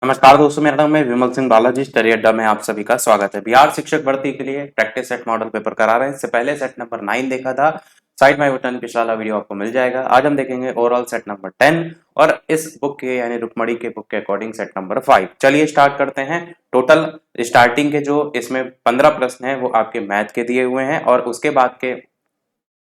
नमस्कार दोस्तों, मेरा नाम है विमल सिंह बालाजी। स्टडी अड्डा में आप सभी का स्वागत है। बिहार शिक्षक भर्ती के लिए प्रैक्टिस सेट मॉडल पेपर करा रहे हैं। इससे पहले सेट नंबर 9 देखा था। साइड में बटन पिछला वाला वीडियो आपको मिल जाएगा। आज हम देखेंगे ओवरऑल सेट नंबर 10 और इस बुक के यानी रुक्मणी के बुक के अकॉर्डिंग सेट नंबर 5। चलिए स्टार्ट करते हैं। टोटल स्टार्टिंग के जो इसमें 15 प्रश्न है वो आपके मैथ के दिए हुए हैं और उसके बाद के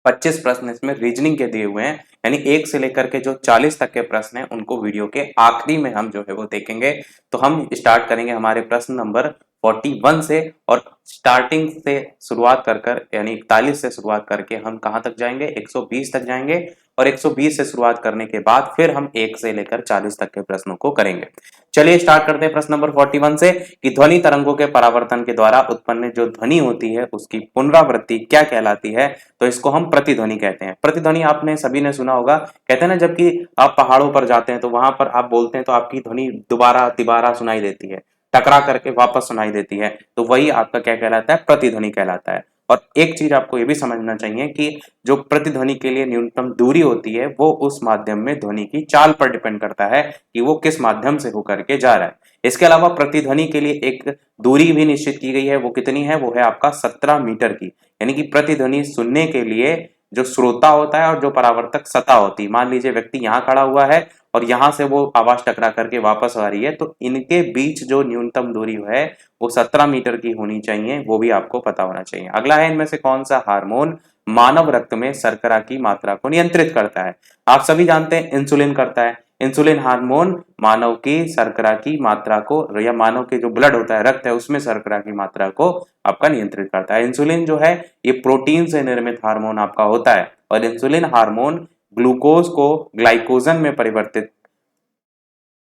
25 प्रश्न इसमें रीजनिंग के दिए हुए हैं। यानी 1 से लेकर के जो 40 तक के प्रश्न हैं उनको वीडियो के आखिरी में हम जो है वो देखेंगे। तो हम स्टार्ट करेंगे हमारे प्रश्न नंबर 41 से और स्टार्टिंग से शुरुआत कर कर यानी 41 से शुरुआत करके हम कहाँ तक जाएंगे, 120 तक जाएंगे और 120 से शुरुआत करने के बाद फिर हम 1 से लेकर 40 तक के प्रश्नों को करेंगे। चलिए स्टार्ट करते हैं प्रश्न नंबर 41 से कि ध्वनि तरंगों के परावर्तन के द्वारा उत्पन्न जो ध्वनि होती है उसकी पुनरावृत्ति क्या कहलाती है। तो इसको हम प्रतिध्वनि कहते हैं। प्रतिध्वनि आपने सभी ने सुना होगा। कहते हैं ना, जबकि आप पहाड़ों पर जाते हैं तो वहां पर आप बोलते हैं तो आपकी ध्वनि दोबारा तिबारा सुनाई देती है, टकरा करके वापस सुनाई देती है। तो वही आपका क्या कहलाता है, प्रतिध्वनि कहलाता है। और एक चीज आपको ये भी समझना चाहिए कि जो प्रतिध्वनि के लिए न्यूनतम दूरी होती है वो उस माध्यम में ध्वनि की चाल पर डिपेंड करता है कि वो किस माध्यम से होकर के जा रहा है। इसके अलावा प्रतिध्वनि के लिए एक दूरी भी निश्चित की गई है। वो कितनी है, वो है आपका 17 मीटर की। यानी कि प्रतिध्वनि सुनने के लिए जो श्रोता होता है और जो परावर्तक सतह होती है, मान लीजिए व्यक्ति यहाँ खड़ा हुआ है और यहाँ से वो आवाज टकरा करके वापस आ रही है, तो इनके बीच जो न्यूनतम दूरी है वो 17 मीटर की होनी चाहिए। वो भी आपको पता होना चाहिए। अगला है, इनमें से कौन सा हार्मोन मानव रक्त में शर्करा की मात्रा को नियंत्रित करता है। आप सभी जानते हैं इंसुलिन करता है। इंसुलिन हार्मोन मानव की शर्करा की मात्रा को या मानव के जो ब्लड होता है, रक्त है, उसमें शर्करा की मात्रा को आपका नियंत्रित करता है। इंसुलिन जो है ये प्रोटीन से निर्मित हार्मोन आपका होता है और इंसुलिन हार्मोन ग्लूकोज को ग्लाइकोजन में परिवर्तित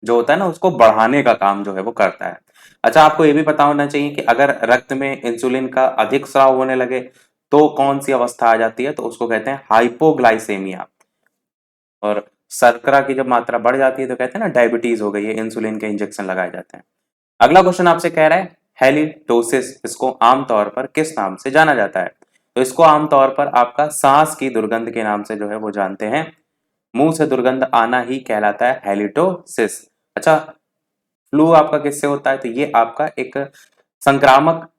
जो होता है ना उसको बढ़ाने का काम जो है वो करता है। अच्छा, आपको ये भी पता होना चाहिए कि अगर रक्त में इंसुलिन का अधिक स्राव होने लगे तो कौन सी अवस्था आ जाती है, तो उसको कहते हैं हाइपोग्लाइसेमिया। और शर्करा की जब मात्रा बढ़ जाती है तो कहते हैं ना डायबिटीज हो गई है, इंसुलिन के इंजेक्शन लगाए जाते हैं। अगला क्वेश्चन आपसे कह रहा है हेलिटोसिस, इसको आमतौर पर किस नाम से जाना जाता है। तो इसको आमतौर पर आपका सांस की दुर्गंध के नाम से जो है वो जानते हैं। मुंह से दुर्गंध आना ही कहलाता है हेलिटोसिस। अच्छा, फ्लू आपका किससे होता है, तो ये आपका एक संक्रामक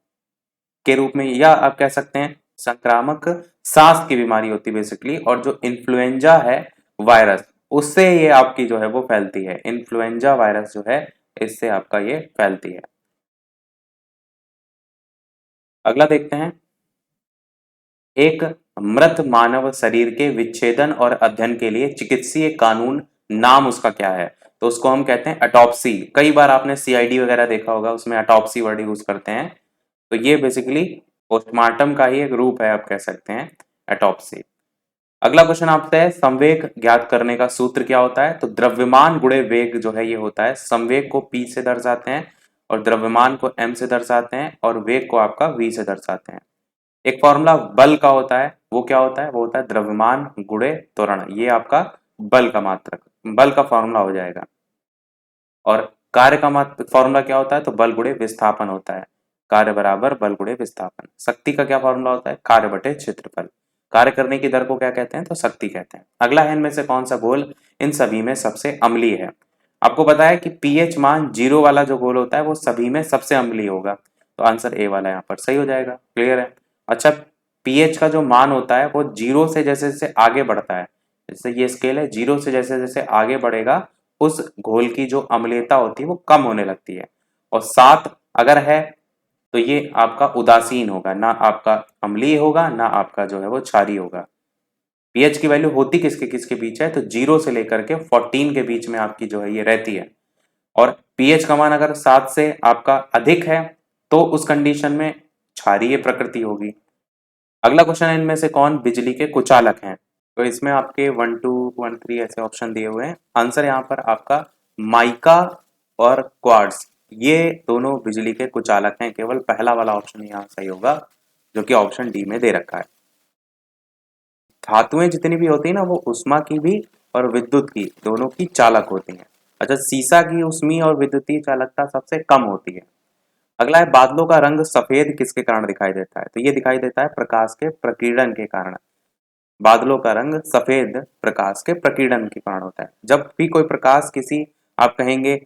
के रूप में, या आप कह सकते हैं संक्रामक सांस की बीमारी होती है बेसिकली। और जो इन्फ्लुएंजा है वायरस, उससे ये आपकी जो है वो फैलती है। इन्फ्लुएंजा वायरस जो है इससे आपका ये फैलती है। अगला देखते हैं, एक मृत मानव शरीर के विच्छेदन और अध्ययन के लिए चिकित्सीय कानून नाम उसका क्या है। तो उसको हम कहते हैं अटॉप्सी। कई बार आपने सीआईडी वगैरह देखा होगा, उसमें अटॉप्सी वर्ड यूज करते हैं। तो ये बेसिकली पोस्टमार्टम का ही एक रूप है, आप कह सकते हैं एटॉप्सी। अगला क्वेश्चन आपसे है, संवेग ज्ञात करने का सूत्र क्या होता है। तो द्रव्यमान गुणे वेग जो है ये होता है। संवेग को p से दर्शाते हैं और द्रव्यमान को m से दर्शाते हैं और वेग को आपका v से दर्शाते हैं। एक फॉर्मूला बल का होता है, वो क्या होता है, वो होता है द्रव्यमान गुणे त्वरण। ये आपका बल का मात्रक, बल का फॉर्मूला हो जाएगा। और कार्य का फॉर्मूला क्या होता है, तो बल गुणे विस्थापन होता है। कार्य बराबर बल गुणे विस्थापन। शक्ति का क्या फॉर्मूला होता है, कार्य बटे क्षेत्रफल। कार्य करने की दर को क्या कहते हैं, तो शक्ति कहते हैं। अगला है, इनमें से कौन सा घोल इन सभी में सबसे अम्लीय है। आपको पता है कि पीएच मान 0 वाला जो घोल होता है वो सभी में सबसे अम्लीय होगा। तो आंसर ए वाला यहाँ पर सही हो जाएगा। क्लियर है। अच्छा, पीएच का जो मान होता है वो 0 से जैसे जैसे आगे बढ़ता है, जैसे ये स्केल है, 0 से जैसे जैसे आगे बढ़ेगा उस घोल की जो अम्लीयता होती है वो कम होने लगती है। और 7 अगर है तो ये आपका उदासीन होगा, ना आपका अम्लीय होगा ना आपका जो है वो क्षारीय होगा। पीएच की वैल्यू होती किसके किसके बीच है, तो 0 से लेकर के 14 के बीच में आपकी जो है ये रहती है। और पीएच का मान अगर 7 से आपका अधिक है तो उस कंडीशन में क्षारीय प्रकृति होगी। अगला क्वेश्चन है, इनमें से कौन बिजली के कुचालक हैं। तो इसमें आपके 1 2 1 3 ऐसे ऑप्शन दिए हुए हैं। आंसर यहाँ पर आपका माइका और क्वार्ट्ज, ये दोनों बिजली के कुचालक हैं। केवल पहला वाला ऑप्शन यहाँ सही होगा जो कि ऑप्शन डी में दे रखा है। धातुएं जितनी भी होती है ना वो उष्मा की भी और विद्युत की दोनों की चालक होती हैं। अच्छा, सीसा की उष्मीय और विद्युतीय चालकता सबसे कम होती है। अगला है, बादलों का रंग सफेद किसके कारण दिखाई देता है। तो ये दिखाई देता है प्रकाश के प्रकीर्णन के कारण। बादलों का रंग सफेद प्रकाश के प्रकीर्णन के कारण होता है। जब भी कोई प्रकाश किसी, आप कहेंगे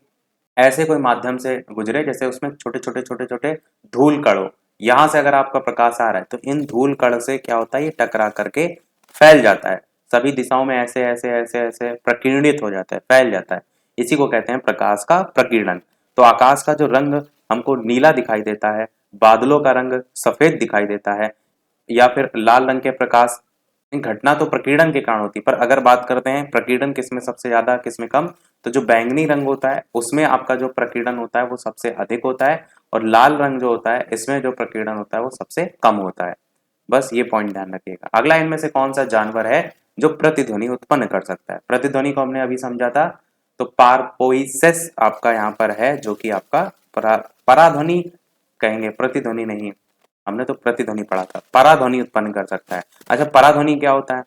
ऐसे कोई माध्यम से गुजरे जैसे उसमें छोटे छोटे छोटे छोटे धूल कण हो, यहाँ से अगर आपका प्रकाश आ रहा है तो इन धूल कण से क्या होता है, ये टकरा करके फैल जाता है, सभी दिशाओं में ऐसे ऐसे ऐसे ऐसे प्रकीर्णित हो जाता है, फैल जाता है। इसी को कहते हैं प्रकाश का प्रकीर्णन। तो आकाश का जो रंग हमको नीला दिखाई देता है, बादलों का रंग सफेद दिखाई देता है, या फिर लाल रंग के प्रकाश, घटना तो प्रकीर्णन के कारण होती है, पर अगर बात करते हैं प्रकीर्णन किसमें सबसे ज्यादा किसमें कम, तो जो बैंगनी रंग होता है उसमें आपका जो प्रकीर्णन होता है वो सबसे अधिक होता है, और लाल रंग जो होता है इसमें जो प्रकीर्णन होता है वो सबसे कम होता है। बस ये पॉइंट ध्यान रखिएगा। अगला इनमें से कौन सा जानवर है जो प्रतिध्वनि उत्पन्न कर सकता है? प्रतिध्वनि को हमने अभी समझा था, तो पारपोइसेस आपका यहाँ पर है, जो कि आपका पराध्वनि कहेंगे, प्रतिध्वनि नहीं, हमने तो प्रतिध्वनि पढ़ा था, पराध्वनि उत्पन्न कर सकता है। अच्छा, पराध्वनि क्या होता है?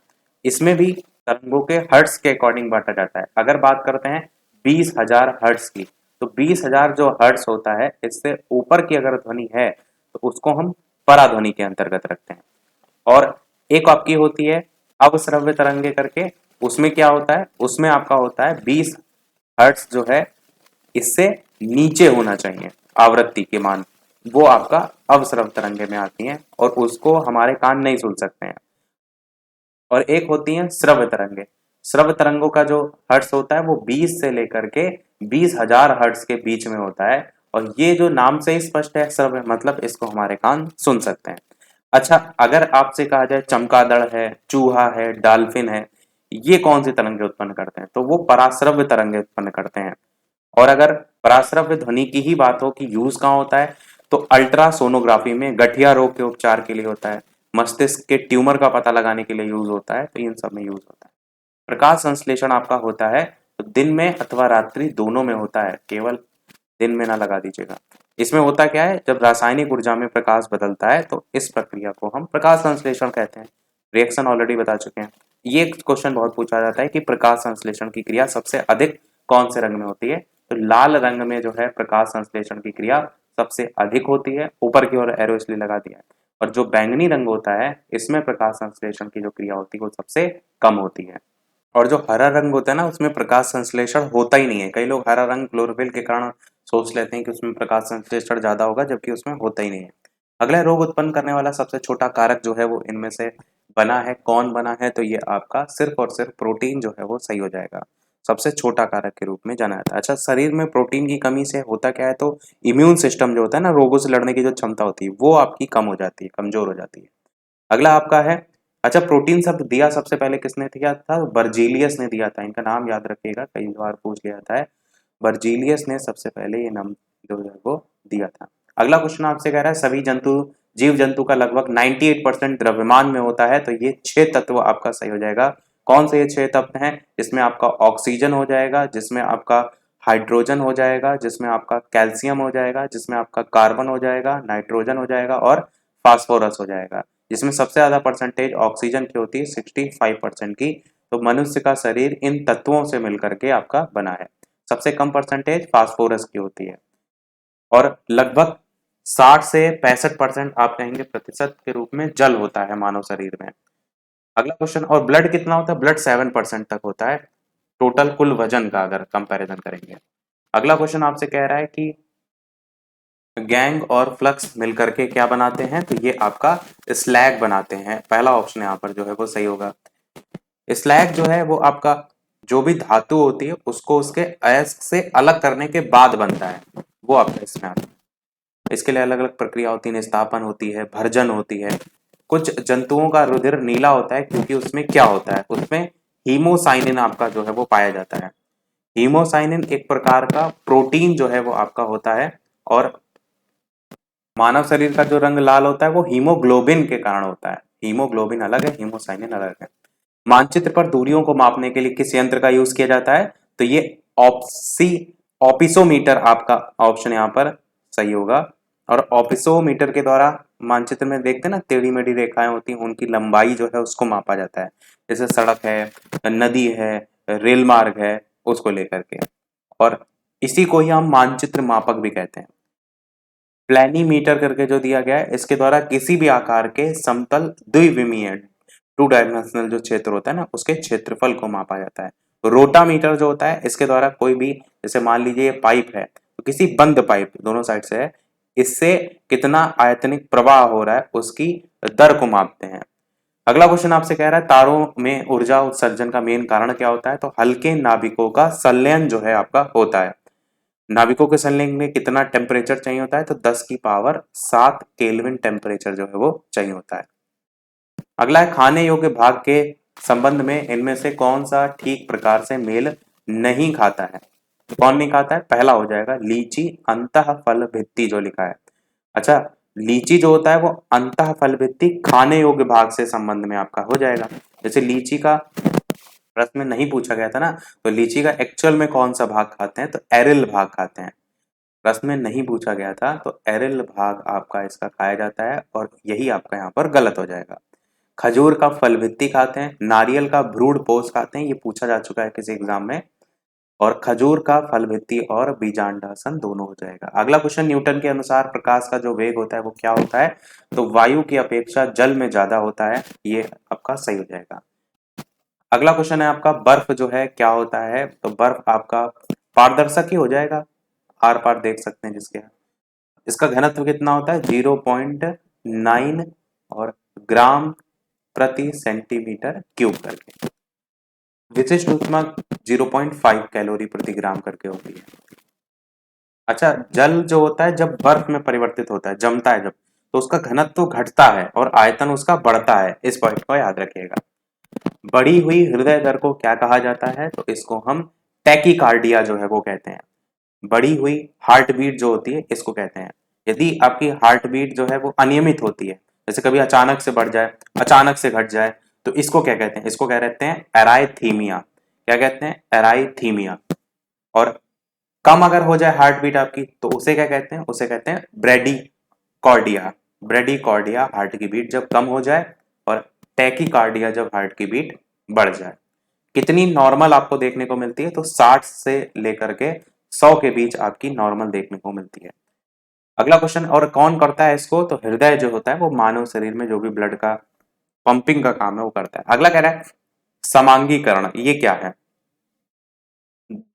इसमें भी तरंगों के हर्ट्स के अकॉर्डिंग बांटा जाता है। अगर बात करते हैं 20,000 हर्ट्स की, तो 20,000 जो हर्ट्स होता है इससे ऊपर की अगर ध्वनि है तो उसको हम पराध्वनि के अंतर्गत रखते हैं। और एक आपकी होती है अवश्रव्य तरंगे करके, उसमें क्या होता है, उसमें आपका होता है 20 हर्ट्स जो है इससे नीचे होना चाहिए आवृत्ति के मान, वो आपका अवस्रव तरंगे में आती हैं और उसको हमारे कान नहीं सुन सकते हैं। और एक होती है श्रव्य तरंगे। श्रव्य तरंगों का जो हर्ट्स होता है वो 20 से लेकर के 20,000 हर्ट्स के बीच में होता है, और ये जो नाम से ही स्पष्ट है श्रव्य, मतलब इसको हमारे कान सुन सकते हैं। अच्छा, अगर आपसे कहा जाए चमगादड़ है, चूहा है, डॉल्फिन है, ये कौन सी तरंगे उत्पन्न करते हैं, तो वो पराश्रव्य तरंगे उत्पन्न करते हैं। और अगर पराश्रव्य ध्वनि की ही बात हो कि यूज कहाँ होता है, तो अल्ट्रासोनोग्राफी में गठिया रोग के उपचार के लिए होता है, मस्तिष्क के ट्यूमर का पता लगाने के लिए यूज होता है, तो इन सब में यूज होता है। प्रकाश संश्लेषण आपका होता है तो दिन में अथवा रात्रि दोनों में होता है, केवल दिन में ना लगा दीजिएगा। इसमें होता क्या है, जब रासायनिक ऊर्जा में प्रकाश बदलता है तो इस प्रक्रिया को हम प्रकाश संश्लेषण कहते हैं। रिएक्शन ऑलरेडी बता चुके हैं। ये क्वेश्चन बहुत पूछा जाता है कि प्रकाश संश्लेषण की क्रिया सबसे अधिक कौन से रंग में होती है, तो लाल रंग में जो है प्रकाश संश्लेषण की क्रिया सबसे अधिक होती है, ऊपर की ओर एरो इसलिए लगा दिया है। और जो बैंगनी रंग होता है इसमें प्रकाश संश्लेषण की जो क्रिया होती है वो सबसे कम होती है। और जो हरा रंग होता है ना उसमें प्रकाश संश्लेषण होता ही नहीं है। कई लोग हरा रंग क्लोरोफिल के कारण सोच लेते हैं कि उसमें प्रकाश संश्लेषण ज्यादा होगा, जबकि उसमें होता ही नहीं है। अगला रोग उत्पन्न करने वाला सबसे छोटा कारक जो है वो इनमें से बना है, कौन बना है, तो ये आपका सिर्फ और सिर्फ प्रोटीन जो है वो सही हो जाएगा, सबसे छोटा कारक के रूप में जाना जाता है। अच्छा, शरीर में प्रोटीन की कमी से होता क्या है, तो इम्यून सिस्टम जो होता है ना, रोगों से लड़ने की जो क्षमता होती है वो आपकी कम हो जाती है, कमजोर हो जाती है। अगला आपका है, अच्छा प्रोटीन शब्द दिया सबसे पहले किसने दिया था, बर्जीलियस ने दिया था। इनका नाम याद रखिएगा, कई बार पूछ लिया जाता है। बर्जीलियस ने सबसे पहले ये नाम जो है वो दिया था। अगला क्वेश्चन आपसे कह रहा है सभी जीव जंतु का लगभग 98% द्रव्यमान में होता है, तो ये 6 तत्व आपका सही हो जाएगा। कौन से ये 6 तत्व हैं? इसमें आपका ऑक्सीजन हो जाएगा, जिसमें आपका हाइड्रोजन हो जाएगा, जिसमें आपका कैल्शियम हो जाएगा, जिसमें आपका कार्बन हो जाएगा, नाइट्रोजन हो जाएगा और फास्फोरस हो जाएगा। जिसमें सबसे ज्यादा परसेंटेज ऑक्सीजन की होती है, 65% की। तो मनुष्य का शरीर इन तत्वों से मिलकर के आपका बना है। सबसे कम परसेंटेज फास्फोरस की होती है, और लगभग 60 से 65% आप कहेंगे प्रतिशत के रूप में जल होता है मानव शरीर में। अगला क्वेश्चन, और ब्लड कितना होता है? ब्लड 7% तक होता है टोटल कुल वजन का, अगर कंपैरिजन करेंगे। अगला क्वेश्चन आपसे कह रहा है कि गैंग और फ्लक्स मिलकर के क्या बनाते हैं, तो ये आपका स्लैग बनाते हैं। पहला ऑप्शन यहाँ पर जो है वो सही होगा। स्लैग जो है वो आपका जो भी धातु होती है उसको उसके अयस्क से अलग करने के बाद बनता है, वो आपका इसमें आता है। इसके लिए अलग अलग प्रक्रिया होती है, निस्तापन होती है, भर्जन होती है। कुछ जंतुओं का रुधिर नीला होता है क्योंकि उसमें क्या होता है, उसमें हीमोसाइनिन आपका जो है वो पाया जाता है। हीमोसाइनिन एक प्रकार का प्रोटीन जो है वो आपका होता है, और मानव शरीर का जो रंग लाल होता है वो हीमोग्लोबिन के कारण होता है। हीमोग्लोबिन अलग है, हीमोसाइनिन अलग है। मानचित्र पर दूरियों को मापने के लिए किस यंत्र का यूज किया जाता है, तो ये ऑप्सी ऑपिसोमीटर आपका ऑप्शन यहाँ पर सही होगा। और ऑपिसोमीटर के द्वारा मानचित्र में देखते हैं ना टेढ़ी मेढ़ी रेखाएं होती हैं, उनकी लंबाई जो है उसको मापा जाता है। जैसे सड़क है, नदी है, रेल मार्ग है, उसको लेकर के। और इसी को ही हम मानचित्र मापक भी कहते हैं। प्लेनीमीटर करके जो दिया गया है, इसके द्वारा किसी भी आकार के समतल द्विविमीय टू डायमेंशनल जो क्षेत्र होता है ना उसके क्षेत्रफल को मापा जाता है। रोटामीटर जो होता है इसके द्वारा कोई भी, जैसे मान लीजिए ये पाइप है, तो किसी बंद पाइप दोनों साइड से है, इससे कितना आयतनिक प्रवाह हो रहा है उसकी दर को मापते हैं। अगला क्वेश्चन आपसे कह रहा है तारों में ऊर्जा उत्सर्जन का मेन कारण क्या होता है, तो हल्के नाभिकों का संलयन जो है आपका होता है। नाभिकों के संलयन में कितना टेम्परेचर चाहिए होता है, तो 10 की पावर 7 केल्विन टेम्परेचर जो है वो चाहिए होता है। अगला है खाने योग्य भाग के संबंध में इनमें से कौन सा ठीक प्रकार से मेल नहीं खाता है, तो कौन नहीं खाता है, पहला हो जाएगा लीची अंतः फल भित्ति जो लिखा है। अच्छा, लीची जो होता है वो अंतः फल भित्ति खाने योग्य भाग से संबंध में आपका हो जाएगा। जैसे लीची का प्रश्न में नहीं पूछा गया था ना, तो लीची का एक्चुअल में कौन सा भाग खाते हैं, तो एरिल भाग खाते हैं। प्रश्न में नहीं पूछा गया था तो एरिल भाग आपका इसका खाया जाता है और यही आपका यहाँ पर गलत हो जाएगा। खजूर का फल भित्ति खाते हैं, नारियल का भ्रूण पोष खाते हैं, ये पूछा जा चुका है किसी एग्जाम में, और खजूर का फल भित्ति और बीजांडासन दोनों हो जाएगा। अगला क्वेश्चन, न्यूटन के अनुसार प्रकाश का जो वेग होता है वो क्या होता है, तो वायु की अपेक्षा जल में ज्यादा होता है, ये आपका सही हो जाएगा। अगला क्वेश्चन है आपका बर्फ जो है क्या होता है, तो बर्फ आपका पारदर्शक ही हो जाएगा, आर पार देख सकते हैं जिसके। इसका घनत्व कितना होता है, 0.9 और ग्राम प्रति सेंटीमीटर क्यूब करके। विशिष्ट ऊष्मा 0.5 कैलोरी प्रति ग्राम करके होती है। अच्छा, जल जो होता है जब बर्फ में परिवर्तित होता है, जमता है जब, तो उसका घनत्व घटता है और आयतन उसका बढ़ता है, इस पॉइंट को याद रखिएगा। बढ़ी हुई हृदय दर को क्या कहा जाता है, तो इसको हम टैकीकार्डिया जो है वो कहते हैं। बढ़ी हुई हार्ट बीट जो होती है इसको कहते हैं। यदि आपकी हार्ट बीट जो है वो अनियमित होती है, जैसे कभी अचानक से बढ़ जाए अचानक से घट जाए, तो इसको क्या कहते हैं, इसको कह रहते हैं एराइथीमिया। क्या कहते हैं, एराइथीमिया। और कम अगर हो जाए हार्ट बीट आपकी तो उसे क्या कहते हैं, उसे कहते हैं ब्रेडिकॉर्डिया। ब्रेडिकॉर्डिया हार्ट की बीट जब कम हो जाए, और टैकीकार्डिया जब हार्ट की बीट बढ़ जाए। कितनी नॉर्मल आपको देखने को मिलती है, तो 60 से लेकर के 100 के बीच आपकी नॉर्मल देखने को मिलती है। अगला क्वेश्चन, और कौन करता है इसको, तो हृदय जो होता है वो मानव शरीर में जो भी ब्लड का पंपिंग का काम है वो करता है। अगला कह रहा है समांगीकरण, ये क्या है।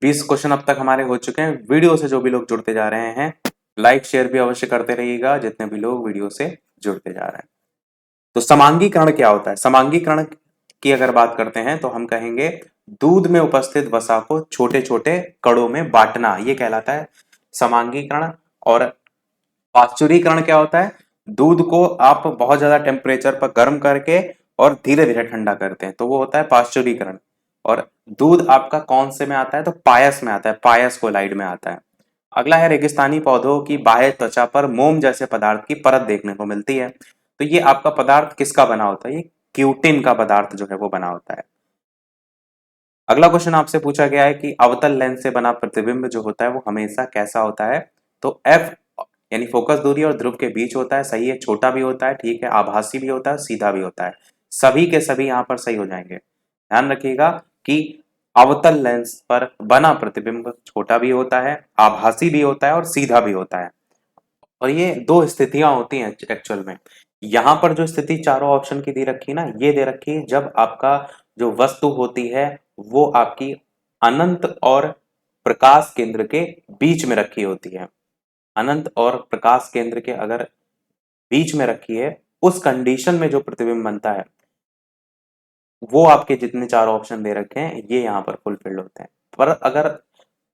20 क्वेश्चन अब तक हमारे हो चुके हैं। वीडियो से जो भी लोग जुड़ते जा रहे हैं लाइक शेयर भी अवश्य करते रहिएगा, जितने भी लोग वीडियो से जुड़ते जा रहे हैं। तो समांगीकरण क्या होता है, समांगीकरण की अगर बात करते हैं तो हम कहेंगे दूध में उपस्थित वसा को छोटे छोटे कणों में बांटना, ये कहलाता है समांगीकरण। और पाश्चुरीकरण क्या होता है, दूध को आप बहुत ज्यादा टेम्परेचर पर गर्म करके और धीरे धीरे ठंडा करते हैं, तो वो होता है पाश्चुरीकरण। और दूध आपका कौन से में आता है, तो पायस में आता है, पायस कोलाइड में आता है। अगला है रेगिस्तानी पौधों की बाह्य त्वचा पर मोम जैसे पदार्थ की परत देखने को मिलती है, तो ये आपका पदार्थ किसका बना होता है, ये क्यूटिन का पदार्थ जो है वो बना होता है। अगला क्वेश्चन आपसे पूछा गया है कि अवतल लेंस से बना प्रतिबिंब जो होता है वो हमेशा कैसा होता है, तो एफ यानी फोकस दूरी और ध्रुव के बीच होता है, सही है। छोटा भी होता है, ठीक है, आभासी भी होता है, सीधा भी होता है, सभी के सभी यहाँ पर सही हो जाएंगे। ध्यान रखिएगा कि अवतल लेंस पर बना प्रतिबिंब छोटा भी होता है, आभासी भी होता है और सीधा भी होता है। और ये दो स्थितियां होती हैं एक्चुअल में। यहाँ पर जो स्थिति चारों ऑप्शन की दे रखी है ना, ये दे रखी है जब आपका जो वस्तु होती है वो आपकी अनंत और प्रकाश केंद्र के बीच में रखी होती है। अनंत और प्रकाश केंद्र के अगर बीच में रखी है, उस कंडीशन में जो प्रतिबिंब बनता है वो आपके जितने चार ऑप्शन दे रखे हैं ये यहाँ पर फुलफिल्ड होते हैं। पर अगर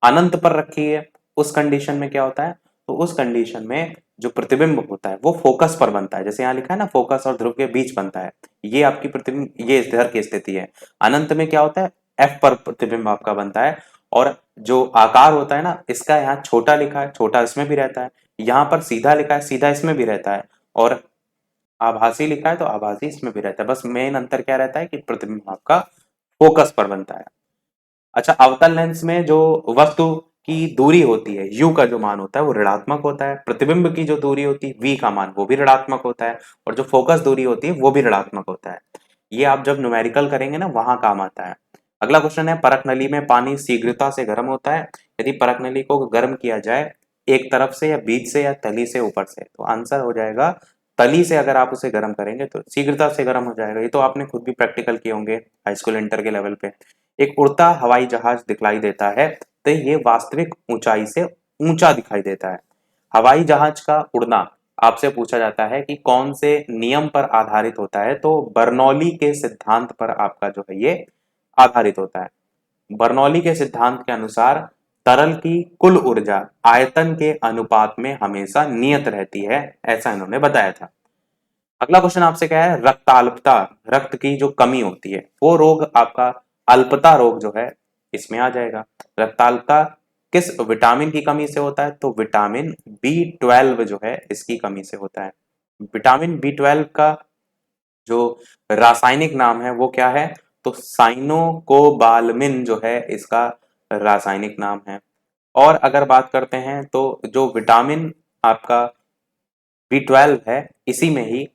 अनंत पर रखी है उस कंडीशन में क्या होता है, तो उस कंडीशन में जो प्रतिबिंब होता है वो फोकस पर बनता है, जैसे यहाँ लिखा है ना फोकस और ध्रुव के बीच बनता है, ये आपकी प्रतिबिंब ये इधर की स्थिति है। अनंत में क्या होता है, एफ पर प्रतिबिंब आपका बनता है, और जो आकार होता है ना इसका यहाँ छोटा लिखा है, छोटा इसमें भी रहता है, यहाँ पर सीधा लिखा है, सीधा इसमें भी रहता है, और आभासी लिखा है तो आभासी इसमें भी रहता है। बस मेन अंतर क्या रहता है कि प्रतिबिंब आपका फोकस पर बनता है। अच्छा, अवतल लेंस में जो वस्तु की दूरी होती है u का जो मान होता है वो ऋणात्मक होता है, प्रतिबिंब की जो दूरी होती है v का मान वो भी ऋणात्मक होता है, और जो फोकस दूरी होती है वो भी ऋणात्मक होता है। ये आप जब न्यूमेरिकल करेंगे ना वहां काम आता है। अगला क्वेश्चन है परख नली में पानी शीघ्रता से गर्म होता है, यदि परख नली को गर्म किया जाए एक तरफ से या बीच से या तली से ऊपर से, तो आंसर हो जाएगा तली से। अगर आप उसे गर्म करेंगे तो शीघ्रता से गर्म हो जाएगा, ये तो आपने खुद भी प्रैक्टिकल किए होंगे हाई स्कूल इंटर के लेवल पे। एक उड़ता हवाई जहाज दिखलाई देता है, तो ये वास्तविक ऊंचाई से ऊंचा दिखाई देता है। हवाई जहाज का उड़ना आपसे पूछा जाता है कि कौन से नियम पर आधारित होता है, तो बर्नौली के सिद्धांत पर आपका जो है ये आधारित होता है। बर्नौली के सिद्धांत के अनुसार तरल की कुल ऊर्जा आयतन के अनुपात में हमेशा नियत रहती है, ऐसा इन्होंने बताया था। अगला क्वेश्चन आपसे क्या है, रक्ताल्पता, रक्त की जो कमी होती है वो रोग आपका अल्पता रोग जो है इसमें आ जाएगा। रक्ताल्पता किस विटामिन की कमी से होता है, तो विटामिन B12 जो है इसकी कमी से होता है। विटामिन B12 का जो रासायनिक नाम है वो क्या है, तो साइनोकोबालमिन जो है इसका रासायनिक नाम है। और अगर बात करते हैं तो जो विटामिन आपका B12 है इसी में ही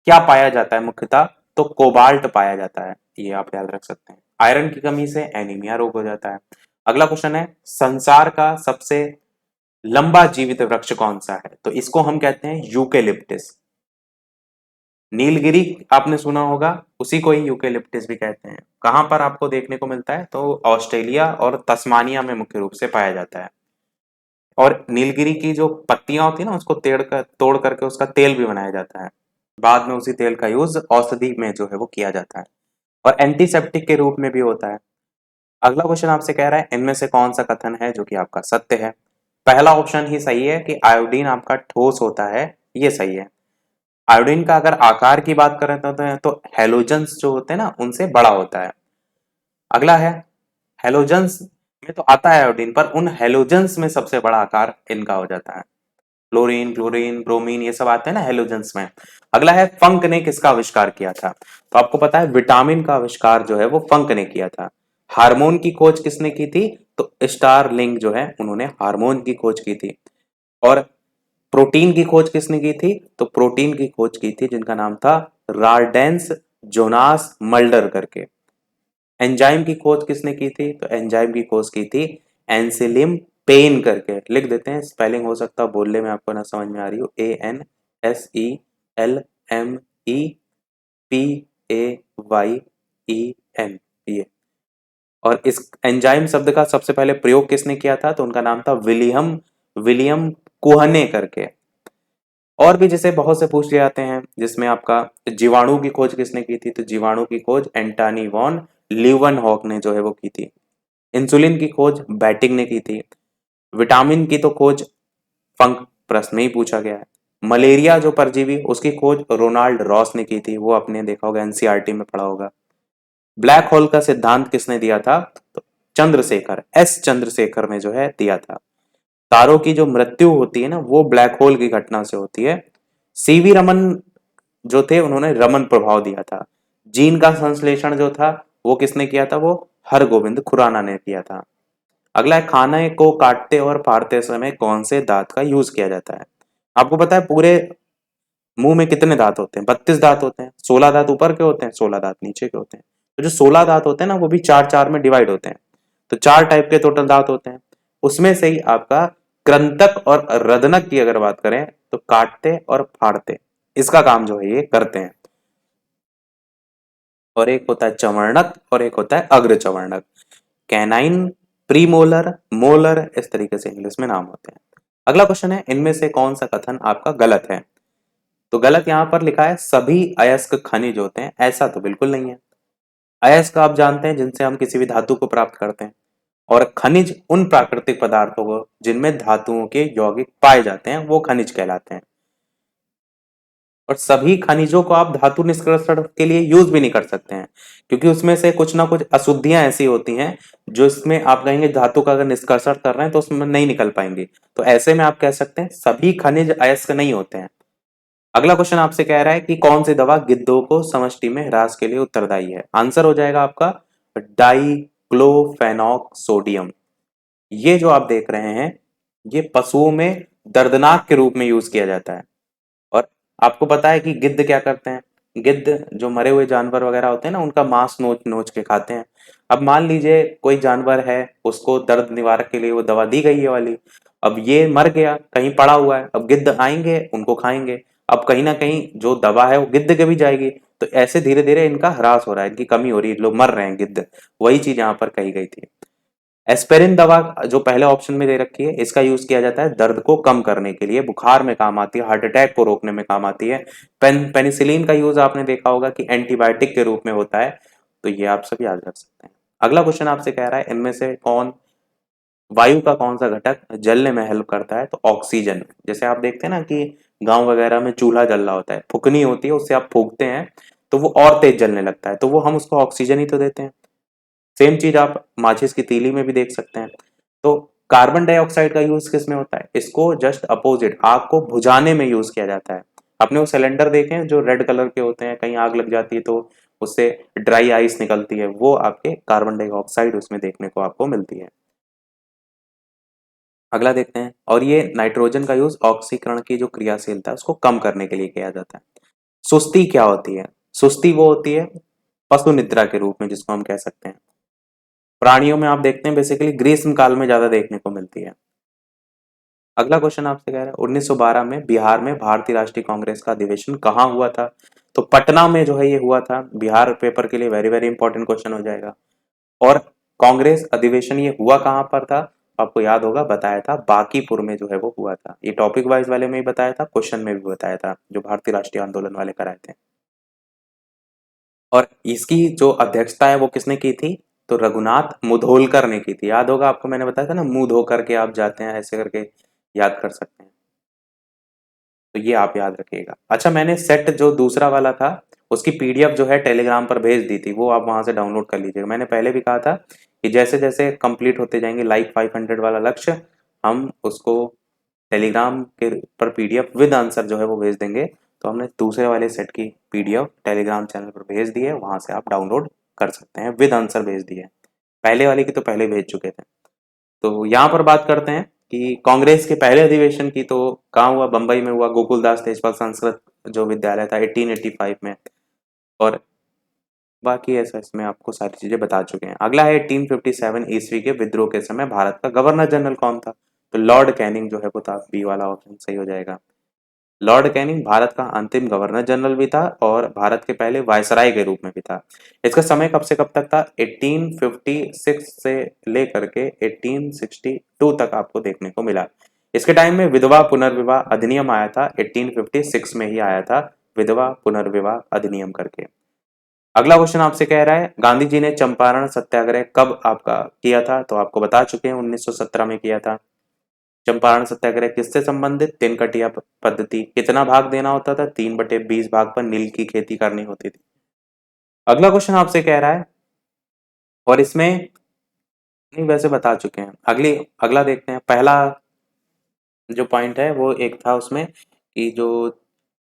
क्या पाया जाता है मुख्यतः, तो कोबाल्ट पाया जाता है, ये आप याद रख सकते हैं। आयरन की कमी से एनीमिया रोग हो जाता है। अगला क्वेश्चन है, संसार का सबसे लंबा जीवित वृक्ष कौन सा है, तो इसको हम कहते हैं यूकेलिप्टिस। नीलगिरी आपने सुना होगा, उसी को ही यूकेलिप्टिस भी कहते हैं। कहां पर आपको देखने को मिलता है, तो ऑस्ट्रेलिया और तस्मानिया में मुख्य रूप से पाया जाता है। और नीलगिरी की जो पत्तियां होती है ना उसको तोड़ करके उसका तेल भी बनाया जाता है। बाद में उसी तेल का यूज औषधि में जो है वो किया जाता है और एंटीसेप्टिक के रूप में भी होता है। अगला क्वेश्चन आपसे कह रहा है इनमें से कौन सा कथन है जो कि आपका सत्य है। पहला ऑप्शन ही सही है कि आयोडीन आपका ठोस होता है, ये सही है। आयोडीन का अगर आकार की बात करें तो हेलोजन्स जो होते हैं ना उनसे बड़ा होता है। अगला है, हेलोजन्स में तो आता है आयोडीन, पर उन हेलोजन्स में सबसे बड़ा आकार इनका हो जाता है। क्लोरीन, क्लोरीन, ब्रोमीन ये सब आते हैं ना हेलोजेंस में। अगला है, फंक ने किसका आविष्कार किया था, तो आपको पता है विटामिन का आविष्कार जो है वो फंक ने किया था। हार्मोन की खोज किसने की थी, तो स्टारलिंग जो है उन्होंने हार्मोन की खोज की थी। और प्रोटीन की खोज किसने की थी, तो प्रोटीन की खोज की थी जिनका नाम था रार्डेंस जोनास मल्डर करके। एंजाइम की खोज किसने की थी, तो एंजाइम की खोज की थी एंसिलिम पेन करके। लिख देते हैं, स्पेलिंग हो सकता है बोलने में आपको ना समझ में आ रही हो, ANSELMEPAYEN, ये। और इस एंजाइम शब्द का सबसे पहले प्रयोग किसने किया था, तो उनका नाम था विलियम विलियम कोहने करके। और भी जैसे बहुत से पूछ ले जाते हैं, जिसमें आपका जीवाणु की खोज किसने की थी, तो जीवाणु की खोज एंटनी वॉन लीवनहॉक ने जो है वो की थी। इंसुलिन की खोज बैटिंग ने की थी। विटामिन की तो खोज फंक प्रश्न में ही पूछा गया है। मलेरिया जो परजीवी उसकी खोज रोनाल्ड रॉस ने की थी, वो आपने देखा होगा एनसीईआरटी में पढ़ा होगा। ब्लैक होल का सिद्धांत किसने दिया था, तो चंद्रशेखर, एस चंद्रशेखर ने जो है दिया था। तारों की जो मृत्यु होती है ना वो ब्लैक होल की घटना से होती है। सीवी रमन जो थे उन्होंने रमन प्रभाव दिया था। जीन का संश्लेषण जो था वो किसने किया था, वो हरगोविंद खुराना ने किया था। अगला है, खाने को काटते और फाड़ते समय कौन से दांत का यूज किया जाता है। आपको पता है पूरे मुंह में कितने दांत होते हैं, 32 दांत होते हैं। 16 दांत ऊपर के होते हैं, 16 दांत नीचे के होते हैं। तो जो 16 दांत होते हैं ना वो भी चार चार में डिवाइड होते हैं। तो 4 टाइप के टोटल दांत होते हैं। उसमें से ही आपका कृंतक और रदनक की अगर बात करें तो काटते और फाड़ते इसका काम जो है ये करते हैं। और एक होता है चवर्णक और एक होता है अग्रचवर्णक। कैनाइन, प्रीमोलर, मोलर, इस तरीके से इंग्लिश में नाम होते हैं। अगला क्वेश्चन है, इनमें से कौन सा कथन आपका गलत है, तो गलत यहां पर लिखा है सभी अयस्क खनिज होते हैं, ऐसा तो बिल्कुल नहीं है। अयस्क आप जानते हैं जिनसे हम किसी भी धातु को प्राप्त करते हैं, और खनिज उन प्राकृतिक पदार्थों को जिनमें धातुओं के यौगिक पाए जाते हैं वो खनिज कहलाते हैं। और सभी खनिजों को आप धातु निष्कर्षण के लिए यूज भी नहीं कर सकते हैं, क्योंकि उसमें से कुछ ना कुछ अशुद्धियां ऐसी होती हैं जो इसमें आप कहेंगे धातु का अगर निष्कर्षण कर रहे हैं तो उसमें नहीं निकल पाएंगे। तो ऐसे में आप कह सकते हैं सभी खनिज अयस्क नहीं होते हैं। अगला क्वेश्चन आपसे कह रहा है कि कौन सी दवा गिद्धों को समष्टि में ह्रास के लिए उत्तरदायी है। आंसर हो जाएगा आपका डाइक्लोफेनॉक सोडियम। ये जो आप देख रहे हैं ये पशुओं में दर्दनाक के रूप में यूज किया जाता है। और आपको पता है कि गिद्ध क्या करते हैं, गिद्ध जो मरे हुए जानवर वगैरह होते हैं ना उनका मांस नोच नोच के खाते हैं। अब मान लीजिए कोई जानवर है उसको दर्द निवारक के लिए वो दवा दी गई है वाली, अब ये मर गया कहीं पड़ा हुआ है, अब गिद्ध आएंगे उनको खाएंगे। अब कहीं ना कहीं जो दवा है वो गिद्ध के भी जाएगी, तो ऐसे धीरे धीरे इनका ह्रास हो रहा है, इनकी कमी हो रही है, लोग मर रहे हैं गिद्ध। वही चीज यहाँ पर कही गई थी। एस्पिरिन दवा जो पहले ऑप्शन में दे रखी है, इसका यूज किया जाता है दर्द को कम करने के लिए, बुखार में काम आती है, हार्ट अटैक को रोकने में काम आती है। पेनिसिलिन का यूज आपने देखा होगा कि एंटीबायोटिक के रूप में होता है। तो ये आप सब याद रख सकते हैं। अगला क्वेश्चन आपसे कह रहा है इनमें से कौन वायु का कौन सा घटक जलने में हेल्प करता है? तो ऑक्सीजन। जैसे आप देखते हैं ना कि गांव वगैरह में चूल्हा जल रहा होता है, फुकनी होती है, उससे आप फूकते हैं तो वो और तेज जलने लगता है, तो वो हम उसको ऑक्सीजन ही तो देते हैं। सेम चीज आप माचिस की तीली में भी देख सकते हैं। तो कार्बन डाइऑक्साइड का यूज किस में होता है? इसको जस्ट अपोजिट, आग को बुझाने में यूज किया जाता है। अपने वो सिलेंडर देखे हैं जो रेड कलर के होते हैं, कहीं आग लग जाती है तो उससे ड्राई आइस निकलती है, वो आपके कार्बन डाइऑक्साइड उसमें देखने को आपको मिलती है। अगला देखते हैं, और ये नाइट्रोजन का यूज ऑक्सीकरण की जो क्रियाशीलता है उसको कम करने के लिए किया जाता है। सुस्ती क्या होती है? सुस्ती वो होती है पशु निद्रा के रूप में, जिसको हम कह सकते हैं। प्राणियों में आप देखते हैं बेसिकली ग्रीष्म काल में ज्यादा देखने को मिलती है। अगला क्वेश्चन आपसे कह रहा है 1912 में बिहार में भारतीय राष्ट्रीय कांग्रेस का अधिवेशन कहाँ हुआ था? तो पटना में जो है ये हुआ था। बिहार पेपर के लिए वेरी वेरी इंपॉर्टेंट क्वेश्चन हो जाएगा। और कांग्रेस अधिवेशन ये हुआ कहाँ पर था? आपको याद होगा, बताया था बांकीपुर में जो है वो हुआ था। ये टॉपिक वाइज वाले में ही बताया था, क्वेश्चन में भी बताया था, जो भारतीय राष्ट्रीय आंदोलन वाले कराए थे। और इसकी जो अध्यक्षता है वो किसने की थी? तो रघुनाथ मुधोलकर ने की थी। याद होगा आपको, मैंने बताया था ना, मुंह धो करके आप जाते हैं, ऐसे करके याद कर सकते हैं। तो ये आप याद रखिएगा। अच्छा, मैंने सेट जो दूसरा वाला था उसकी पीडीएफ जो है टेलीग्राम पर भेज दी थी, वो आप वहां से डाउनलोड कर लीजिएगा। मैंने पहले भी कहा था कि जैसे जैसे कंप्लीट होते जाएंगे लाइक 500 वाला लक्ष्य, हम उसको टेलीग्राम के पर पीडीएफ विद आंसर जो है वो भेज देंगे। तो हमने दूसरे वाले सेट की पीडीएफ टेलीग्राम चैनल पर भेज दी है, वहां से आप डाउनलोड कर सकते हैं, विद आंसर भेज दिए। पहले वाले की तो पहले भेज चुके थे। तो यहाँ पर बात करते हैं कि कांग्रेस के पहले अधिवेशन की, तो कहाँ हुआ? बंबई में हुआ, गोकुलदास तेजपाल संस्कृत जो विद्यालय था 1885 में। और बाकी ऐसा इसमें आपको सारी चीजें बता चुके हैं। अगला है 1857 ईस्वी के विद्रोह के समय भारत का गवर्नर जनरल कौन था? तो लॉर्ड कैनिंग जो है वो था। बी वाला ऑप्शन सही हो जाएगा। लॉर्ड कैनिंग भारत का अंतिम गवर्नर जनरल भी था और भारत के पहले वायसराय के रूप में भी था। इसका समय कब से कब तक था? 1856 से लेकर के 1862 तक आपको देखने को मिला। इसके टाइम में विधवा पुनर्विवाह अधिनियम आया था, 1856 में ही आया था विधवा पुनर्विवाह अधिनियम करके। अगला क्वेश्चन आपसे कह रहा है गांधी जी ने चंपारण सत्याग्रह कब आपका किया था? तो आपको बता चुके हैं 1917 में किया था। चंपारण सत्याग्रह किससे संबंधित? तिनकटिया पद्धति। कितना भाग देना होता था? 3/20 भाग पर नील की खेती करनी होती थी। अगला क्वेश्चन आपसे कह रहा है, और इसमें नहीं वैसे बता चुके हैं। अगला देखते हैं। पहला जो पॉइंट है वो एक था उसमें कि जो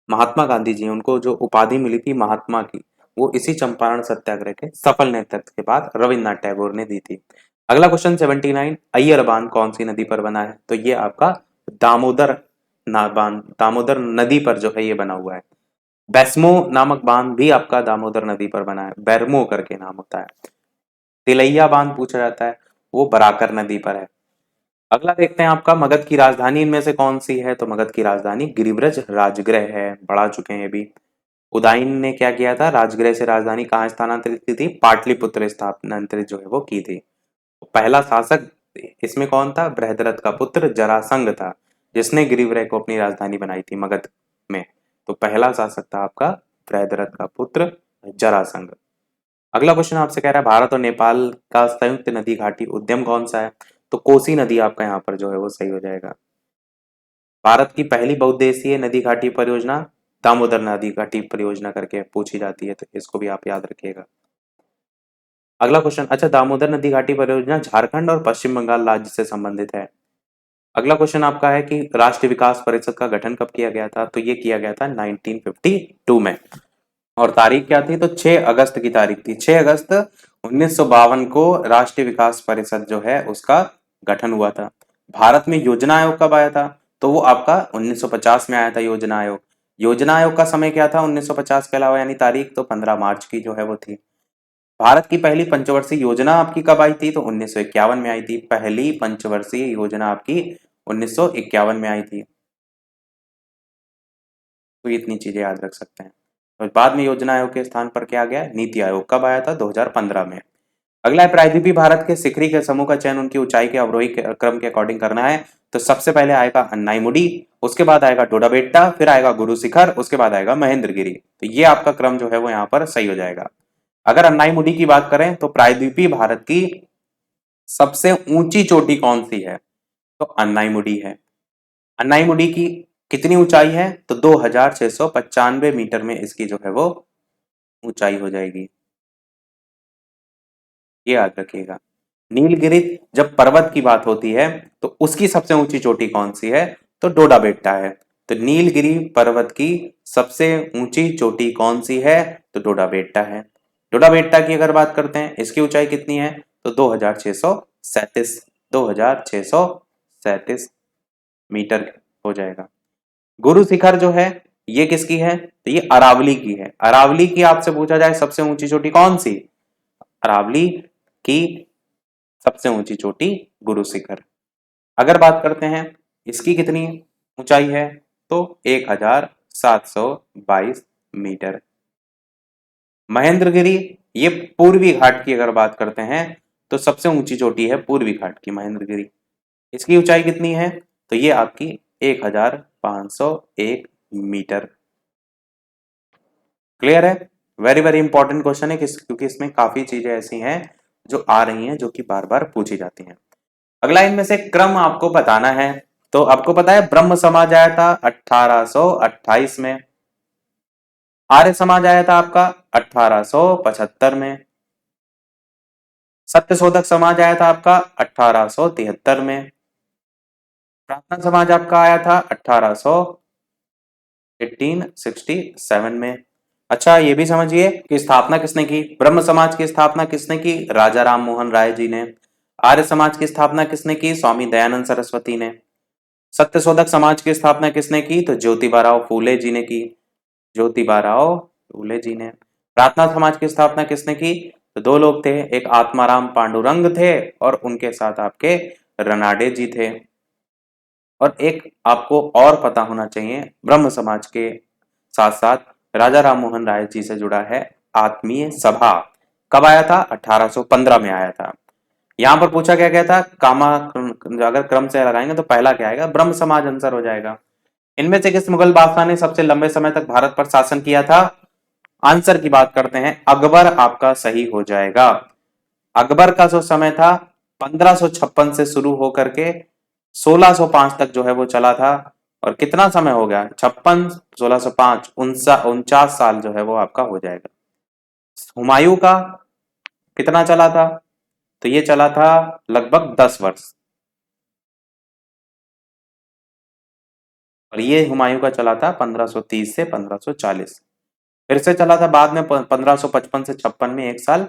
महात्मा गांधी जी उनको जो उपाधि मिली थी महात्मा की, वो इसी चंपारण सत्याग्रह के सफल नेतृत्व के बाद रविन्द्रनाथ टैगोर ने दी थी। अगला क्वेश्चन 79, अय्यर बांध कौन सी नदी पर बना है? तो ये आपका दामोदर बांध, दामोदर नदी पर जो है ये बना हुआ है। बेस्मो नामक बांध भी आपका दामोदर नदी पर बना है, बेरमो करके नाम होता है। तिलैया बांध पूछा जाता है, वो बराकर नदी पर है। अगला देखते हैं आपका मगध की राजधानी इनमें से कौन सी है? तो मगध की राजधानी गिरिव्रज राजगृह है, पढ़ा चुके हैं ये भी। उदयन ने क्या किया था? राजगृह से राजधानी कहाँ स्थानांतरित की थी? पाटलिपुत्र स्थानांतरित जो है वो की थी। पहला शासक इसमें कौन था? बृहद्रथ का पुत्र जरासंध था, जिसने गिरिव्रह को अपनी राजधानी बनाई थी मगध में। तो पहला शासक था आपका बृहद्रथ का पुत्र जरासंध। अगला क्वेश्चन आपसे कह रहा है भारत और नेपाल का संयुक्त नदी घाटी उद्यम कौन सा है? तो कोसी नदी आपका यहाँ पर जो है वो सही हो जाएगा। भारत की पहली बहुउद्देशीय नदी घाटी परियोजना दामोदर नदी घाटी परियोजना करके पूछी जाती है, तो इसको भी आप याद रखिएगा। अगला क्वेश्चन, अच्छा, दामोदर नदी घाटी परियोजना झारखंड और पश्चिम बंगाल राज्य से संबंधित है। अगला क्वेश्चन आपका है कि राष्ट्रीय विकास परिषद का गठन कब किया गया था? तो ये किया गया था 1952 में। और तारीख क्या थी? तो 6 अगस्त की तारीख थी। 6 अगस्त 1952 को राष्ट्रीय विकास परिषद जो है उसका गठन हुआ था। भारत में योजना आयोग कब आया था? तो वो आपका 1950 में आया था योजना आयोग। योजना आयोग का समय क्या था 1950 के अलावा, यानी तारीख? तो 15 मार्च की जो है वो थी। भारत की पहली पंचवर्षीय योजना आपकी कब आई थी? तो 1951 में आई थी। पहली पंचवर्षीय योजना आपकी 1951 में आई थी। तो इतनी चीजें याद रख सकते हैं। और बाद में योजना आयोग के स्थान पर क्या आ गया? नीति आयोग। कब आया था? 2015 में। अगला है प्रायद्वीपीय भारत के शिखरी के समूह का चयन उनकी ऊंचाई के अवरोही क्रम के अकॉर्डिंग करना है। तो सबसे पहले आएगा अन्नाईमुडी, उसके बाद आएगा डोडा बेट्टा, फिर आएगा गुरु शिखर, उसके बाद आएगा महेंद्रगिरी। तो ये आपका क्रम जो है वो यहाँ पर सही हो जाएगा। अगर अन्नाईमुडी की बात करें तो प्रायद्वीपीय भारत की सबसे ऊंची चोटी कौन सी है, तो अन्नाईमुडी है। अन्नाईमुडी की कितनी ऊंचाई है, तो 2695 मीटर में इसकी जो है वो ऊंचाई हो जाएगी, ये याद रखिएगा। नीलगिरी जब पर्वत की बात होती है तो उसकी सबसे ऊंची चोटी कौन सी है, तो डोडा बेट्टा है। तो नीलगिरी पर्वत की सबसे ऊंची चोटी कौन सी है, तो डोडा बेट्टा है। डोडा बेट्टा की अगर बात करते हैं, इसकी ऊंचाई कितनी है, तो 2637 मीटर हो जाएगा। गुरु शिखर जो है ये किसकी है, तो ये अरावली की है। अरावली की आपसे पूछा जाए सबसे ऊंची चोटी कौन सी, अरावली की सबसे ऊंची चोटी गुरु शिखर। अगर बात करते हैं इसकी कितनी ऊंचाई है, तो 1722 मीटर। महेंद्रगिरी ये पूर्वी घाट की अगर बात करते हैं तो सबसे ऊंची चोटी है पूर्वी घाट की महेंद्रगिरी। इसकी ऊंचाई कितनी है, तो ये आपकी 1501 मीटर। क्लियर है। वेरी वेरी इंपॉर्टेंट क्वेश्चन है क्योंकि इसमें काफी चीजें ऐसी हैं जो आ रही हैं जो कि बार बार पूछी जाती हैं। अगला इनमें से क्रम आपको बताना है। तो आपको पता है ब्रह्म समाज आया था 1828 में, आर्य समाज आया था आपका 1875 में, सत्यशोधक समाज आया था आपका 1873 में, प्रार्थना समाज आपका आया था 1867 में। अच्छा ये भी समझिए कि स्थापना किसने की, ब्रह्म समाज की स्थापना किसने की, राजा राम मोहन राय जी ने। आर्य समाज की स्थापना किसने की, स्वामी दयानंद सरस्वती ने। सत्यशोधक समाज की स्थापना किसने की, तो ज्योतिबाराव फूले जी ने की, ज्योतिबाराव फूले जी ने। प्रार्थना समाज की स्थापना किसने की, तो दो लोग थे, एक आत्माराम पांडुरंग थे और उनके साथ आपके रनाडे जी थे। और एक आपको और पता होना चाहिए, ब्रह्म समाज के साथ साथ राजा राम मोहन राय जी से जुड़ा है आत्मीय सभा। कब आया था, 1815 में आया था। यहां पर पूछा क्या गया था, कामा अगर क्रम से लगाएंगे तो पहला क्या आएगा, ब्रह्म समाज आंसर हो जाएगा। इनमें से किस मुगल बादशाह ने सबसे लंबे समय तक भारत पर शासन किया था, आंसर की बात करते हैं अकबर आपका सही हो जाएगा। अकबर का जो समय था 1556 से शुरू होकर के 1605 तक जो है वो चला था। और कितना समय हो गया, 56 1605 49 साल जो है वो आपका हो जाएगा। हुमायूं का कितना चला था, तो ये चला था लगभग 10 वर्ष। और ये हुमायूं का चला था 1530 से 1540। फिर से चला था बाद में 1555 से 56 में 1 साल,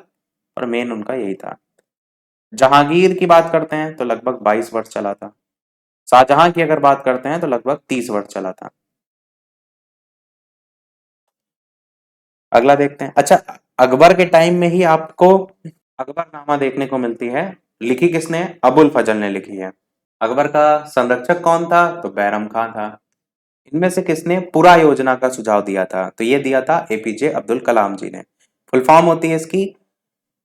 और मेन उनका यही था। जहांगीर की बात करते हैं तो लगभग 22 वर्ष चला था। शाहजहां की अगर बात करते हैं तो लगभग 30 वर्ष चला था। अगला देखते हैं। अच्छा अकबर के टाइम में ही आपको अकबरनामा देखने को मिलती है, लिखी किसने, अबुल फजल ने लिखी है। अकबर का संरक्षक कौन था, तो बैरम खां था। इनमें से किसने पुरा योजना का सुझाव दिया था, तो ये दिया था एपीजे अब्दुल कलाम जी ने। फुल फॉर्म होती है इसकी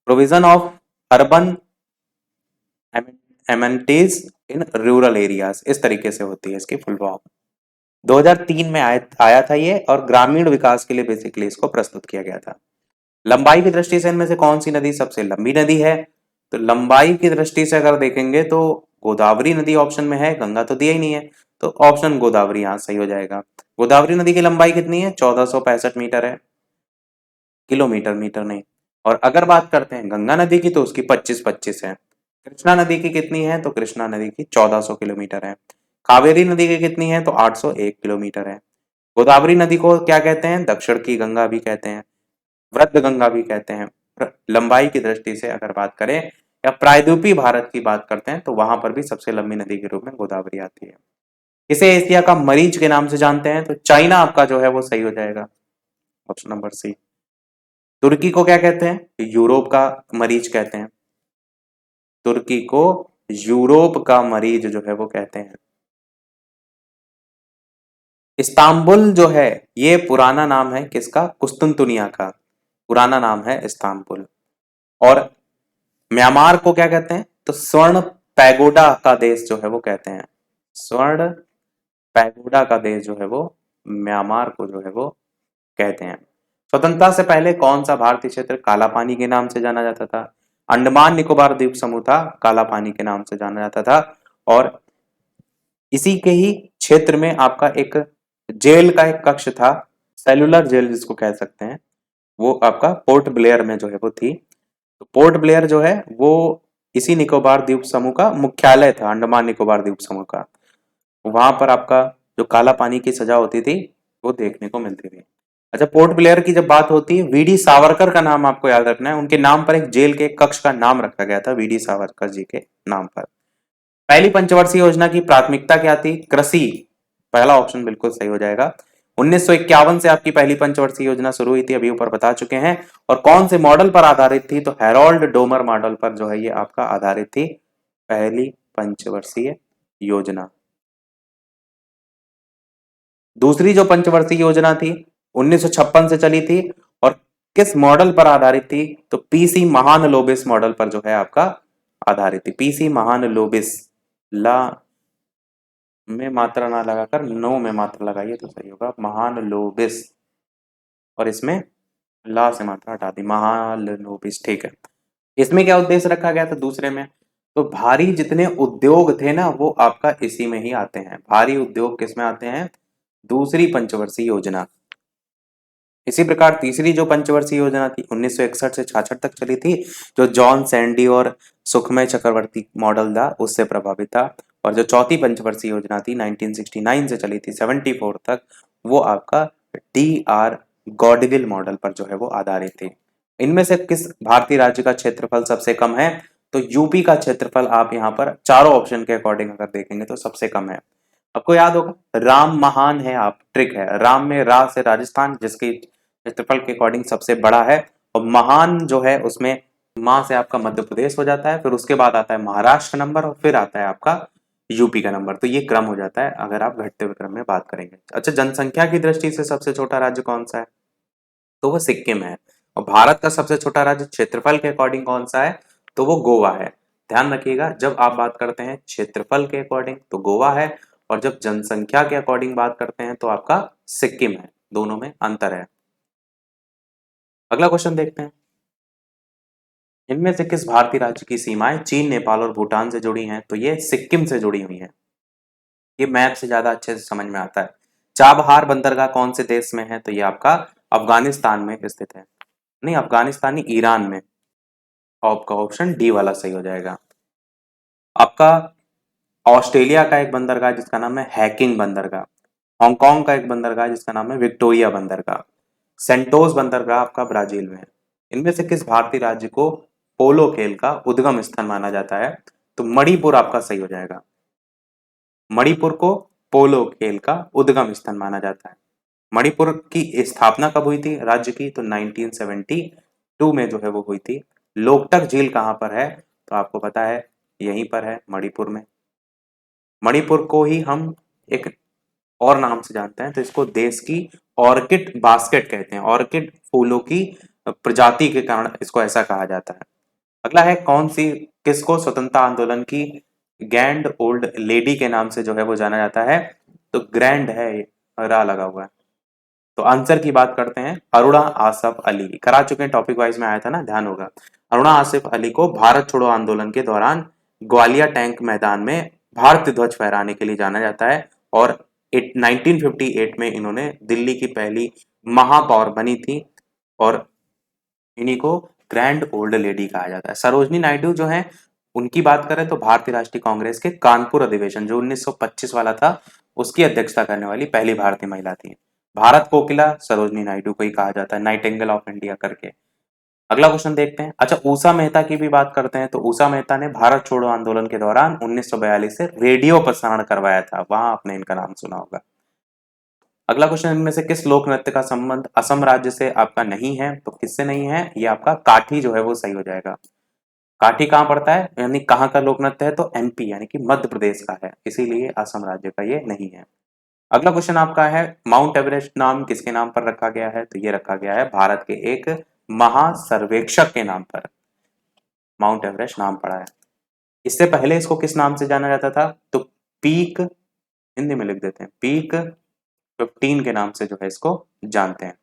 provision of urban amenities in rural areas, इस तरीके से होती है इसकी फुल फॉर्म। 2003 में आया था ये, और ग्रामीण विकास के लिए बेसिकली इसको प्रस्तुत किया गया था। लंबाई की दृष्टि से इनमें से कौन सी नदी सबसे लंबी नदी है, तो लंबाई की दृष्टि से अगर देखेंगे तो गोदावरी नदी ऑप्शन में है, गंगा तो दिया ही नहीं है, तो ऑप्शन गोदावरी यहां सही हो जाएगा। गोदावरी नदी की लंबाई कितनी है, 1465 मीटर है, किलोमीटर, मीटर नहीं। और अगर बात करते हैं गंगा नदी की तो उसकी 25-25 है। कृष्णा नदी की कितनी है, तो कृष्णा नदी की 1400 किलोमीटर है। कावेरी नदी की कितनी है, तो 801 किलोमीटर है। गोदावरी नदी को क्या कहते हैं, दक्षिण की गंगा भी कहते हैं, वृद्ध गंगा भी कहते हैं। लंबाई की दृष्टि से अगर बात करें या प्रायद्वीपीय भारत की बात करते हैं तो वहां पर भी सबसे लंबी नदी के रूप में गोदावरी आती है। इसे एशिया का मरीज के नाम से जानते हैं, तो चाइना आपका जो है वो सही हो जाएगा, ऑप्शन नंबर सी। तुर्की को क्या कहते हैं, यूरोप का मरीज कहते हैं। तुर्की को यूरोप का मरीज जो है वो कहते हैं। इस्तांबुल जो है ये पुराना नाम है किसका, कुस्तुनतुनिया का पुराना नाम है इस्तांबुल। और म्यांमार को क्या कहते हैं? तो स्वर्ण पैगोडा का देश जो है वो कहते हैं। स्वर्ण पैगोडा का देश जो है वो म्यांमार को जो है वो कहते हैं। स्वतंत्रता से पहले कौन सा भारतीय क्षेत्र काला पानी के नाम से जाना जाता था? अंडमान निकोबार द्वीप समूह था, काला पानी के नाम से जाना जाता था। और इसी के ही क्षेत्र में आपका एक जेल का एक कक्ष था, सेलुलर जेल जिसको कह सकते हैं, वो आपका पोर्ट ब्लेयर में जो है वो थी। तो पोर्ट ब्लेयर जो है वो इसी निकोबार द्वीप समूह का मुख्यालय था, अंडमान निकोबार द्वीप समूह का। वहां पर आपका जो काला पानी की सजा होती थी वो देखने को मिलती थी। अच्छा, पोर्ट ब्लेयर की जब बात होती है, वीडी सावरकर का नाम आपको याद रखना है। उनके नाम पर एक जेल के कक्ष का नाम रखा गया था, वीडी सावरकर जी के नाम पर। पहली पंचवर्षीय योजना की प्राथमिकता क्या थी? कृषि। पहला ऑप्शन बिल्कुल सही हो जाएगा। 1951 से आपकी पहली पंचवर्षीय योजना शुरू हुई थी, अभी ऊपर बता चुके हैं। और कौन से मॉडल पर आधारित थी? तो हैरोल्ड डोमर मॉडल पर जो है ये आपका आधारित थी पहली पंचवर्षीय योजना। दूसरी जो पंचवर्षीय योजना थी 1956 से चली थी और किस मॉडल पर आधारित थी? तो पीसी महानलोबिस मॉडल पर जो है आपका आधारित थी। पीसी महानलोबिस, ला में मात्रा ना लगाकर नो में मात्रा लगाइए तो सही होगा, महानलोबिस। और इसमें ला से मात्रा हटा दी, महानलोबिस, ठीक है। इसमें क्या उद्देश्य रखा गया था दूसरे में? तो भारी जितने उद्योग थे ना वो आपका इसी में ही आते हैं। भारी उद्योग किस में आते हैं? दूसरी पंचवर्षीय योजना। इसी प्रकार तीसरी जो पंचवर्षीय योजना थी 1961 से 66 तक चली थी, जो जॉन सैंडी और सुखमय चक्रवर्ती मॉडल था उससे प्रभावित था। और जो चौथी पंचवर्षीय योजना थी 1969 से चली थी 74 तक, वो आपका डी आर गॉडविल मॉडल पर जो है वो आधारित थी। इनमें से किस भारतीय राज्य का क्षेत्रफल सबसे कम है? तो यूपी का क्षेत्रफल आप यहाँ पर चारों ऑप्शन के अकॉर्डिंग अगर देखेंगे तो सबसे कम है। आपको याद होगा राम महान है, आप ट्रिक है, राम में रा से राजस्थान जिसकी क्षेत्रफल के अकॉर्डिंग सबसे बड़ा है, और महान जो है उसमें मां से आपका मध्य प्रदेश हो जाता है, फिर उसके बाद आता है महाराष्ट्र का नंबर और फिर आता है आपका यूपी का नंबर। तो ये क्रम हो जाता है अगर आप घटते हुए क्रम में बात करेंगे। अच्छा, जनसंख्या की दृष्टि से सबसे छोटा राज्य कौन सा है? तो वो सिक्किम है। और भारत का सबसे छोटा राज्य क्षेत्रफल के अकॉर्डिंग कौन सा है? तो वो गोवा है। ध्यान रखिएगा, जब आप बात करते हैं क्षेत्रफल के अकॉर्डिंग तो गोवा है, और जब जनसंख्या के अकॉर्डिंग बात करते हैं तो आपका सिक्किम है। दोनों में अंतर है। अगला क्वेश्चन देखते हैं। इनमें से किस भारतीय राज्य की सीमाएं चीन, नेपाल और भूटान से जुड़ी हैं? तो ये सिक्किम से जुड़ी हुई हैं। ये मैप से ज्यादा अच्छे से समझ में आता है। चाबहार बंदरगाह कौन से देश में है? तो ये आपका अफगानिस्तान में स्थित है। नहीं, अफगानिस्तान नहीं, ईरान में। आपका ऑप्शन डी वाला सही हो जाएगा। आपका ऑस्ट्रेलिया का एक बंदरगाह जिसका नाम है हैकिंग बंदरगाह, हांगकांग का एक बंदरगाह जिसका नाम है विक्टोरिया बंदरगाह, सेंटोस बंदरगाह आपका ब्राजील में है। इनमें से किस भारतीय राज्य को पोलो खेल का उद्गम स्थान माना जाता है? तो मणिपुर आपका सही हो जाएगा। मणिपुर को पोलो खेल का उद्गम स्थान माना जाता है। मणिपुर की स्थापना कब हुई थी राज्य की? तो 1972 में जो है वो हुई थी। लोकटक झील कहाँ पर है? तो आपको पता है यहीं पर है, मणिपुर में। मणिपुर को ही हम एक और नाम से जानते हैं, तो इसको देश की ऑर्किड बास्केट कहते हैं। ऑर्किड फूलों की प्रजाति के कारण इसको ऐसा कहा जाता है। अगला है कौन सी, किसको स्वतंत्रता आंदोलन की ग्रैंड ओल्ड लेडी के नाम से जो है वो जाना जाता है? तो ग्रैंड है, रा लगा हुआ है। तो आंसर की बात करते हैं, अरुणा आसफ अली। करा चुके हैं, टॉपिक वाइज में आया था ना, ध्यान होगा। अरुणा आसिफ अली को भारत छोड़ो आंदोलन के दौरान ग्वालियर टैंक मैदान में भारतीय ध्वज फहराने के लिए जाना जाता है। और 1958 में इन्होंने दिल्ली की पहली महापौर बनी थी, और इन्हीं को ग्रैंड ओल्ड लेडी कहा जाता है। सरोजनी नायडू जो है उनकी बात करें तो भारतीय राष्ट्रीय कांग्रेस के कानपुर अधिवेशन जो 1925 वाला था उसकी अध्यक्षता करने वाली पहली भारतीय महिला थी। भारत कोकिला सरोजनी नायडू को ही कहा जाता है, नाइटिंगेल ऑफ इंडिया करके। अगला क्वेश्चन देखते हैं। अच्छा, ऊषा मेहता की भी बात करते हैं। तो ऊषा मेहता ने भारत छोड़ो आंदोलन के दौरान 1942 से रेडियो प्रसारण करवाया था, वहां आपने इनका नाम सुना होगा। अगला क्वेश्चन, इनमें से किस लोक नृत्य का संबंध असम राज्य से आपका नहीं है? तो किससे नहीं है? ये आपका काठी जो है वो सही हो जाएगा। काठी कहाँ पड़ता है, यानी कहाँ का लोक नृत्य है? तो एमपी यानी कि मध्य प्रदेश का है, इसीलिए असम राज्य का ये नहीं है। अगला क्वेश्चन आपका है, माउंट एवरेस्ट नाम किसके नाम पर रखा गया है? तो ये रखा गया है भारत के एक महासर्वेक्षक के नाम पर। माउंट एवरेस्ट नाम पड़ा है। इससे पहले इसको किस नाम से जाना जाता था? तो पीक, हिंदी में लिख देते हैं, पीक 15 के नाम से जो है इसको जानते हैं।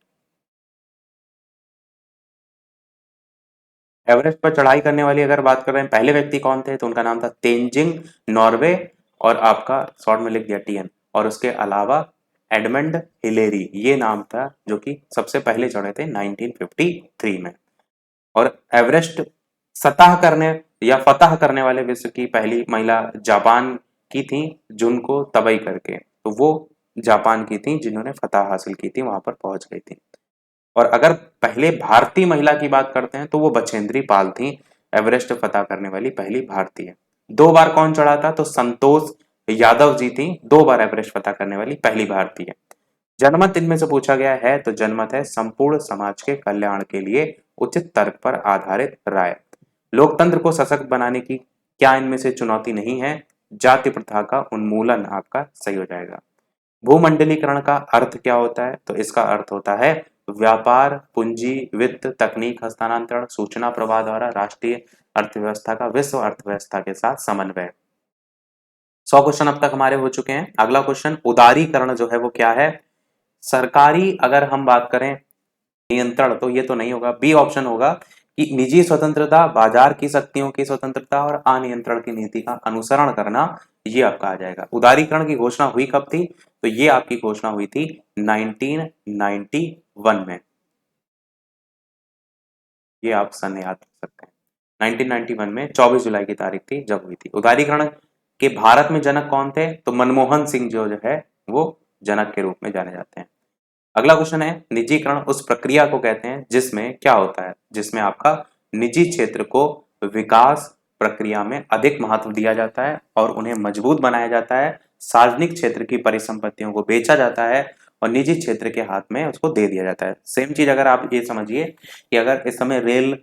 एवरेस्ट पर चढ़ाई करने वाली अगर बात कर रहे हैं पहले व्यक्ति कौन थे, तो उनका नाम था तेंजिंग नॉर्वे, और आपका शॉर्ट में लिख दिया टीएन, और उसके अलावा एडमंड हिलेरी, ये नाम था जो कि सबसे पहले चढ़े थे 1953 में। और एवरेस्ट फतह करने वाले विश्व की पहली महिला जापान की थी, जुनको तबई करके, तो वो जापान की थी जिन्होंने फतह हासिल की थी, वहां पर पहुंच गई थी। और अगर पहले भारतीय महिला की बात करते हैं तो वो बछेंद्री पाल थी, एवरेस्ट फतह करने वाली पहली भारतीय। 2 बार कौन चढ़ा था? तो संतोष यादव जी थी 2 बार एवरेस्ट फतह करने वाली पहली भारतीय। जनमत इनमें से पूछा गया है, तो जनमत है संपूर्ण समाज के कल्याण के लिए उचित तर्क पर आधारित राय। लोकतंत्र को सशक्त बनाने की क्या इनमें से चुनौती नहीं है? जाति प्रथा का उन्मूलन आपका सही हो जाएगा। भूमंडलीकरण का अर्थ क्या होता है? तो इसका अर्थ होता है व्यापार, पूंजी, वित्त, तकनीक हस्तांतरण, सूचना प्रवाह द्वारा राष्ट्रीय अर्थव्यवस्था का विश्व अर्थव्यवस्था के साथ समन्वय। 100 क्वेश्चन अब तक हमारे हो चुके हैं। अगला क्वेश्चन, उदारीकरण जो है वो क्या है? सरकारी अगर हम बात करें नियंत्रण, तो ये तो नहीं होगा, बी ऑप्शन होगा कि निजी स्वतंत्रता, बाजार की शक्तियों की स्वतंत्रता और अनियंत्रण की नीति का अनुसरण करना, ये आपका आ जाएगा। उदारीकरण की घोषणा हुई कब थी? तो ये आपकी घोषणा हुई थी 1991 में। ये आप सन याद रख सकते हैं, 1991 में 24 जुलाई की तारीख थी जब हुई थी। उदारीकरण के भारत में जनक कौन थे? तो मनमोहन सिंह जो है वो जनक के रूप में जाने जाते हैं। अगला क्वेश्चन है, निजीकरण उस प्रक्रिया को कहते हैं जिसमें क्या होता है? जिसमें आपका निजी क्षेत्र को विकास प्रक्रिया में अधिक महत्व दिया जाता है और उन्हें मजबूत बनाया जाता है। सार्वजनिक क्षेत्र की परिसंपत्तियों को बेचा जाता है और निजी क्षेत्र के हाथ में उसको दे दिया जाता है। सेम चीज अगर आप ये समझिए कि अगर इस समय रेल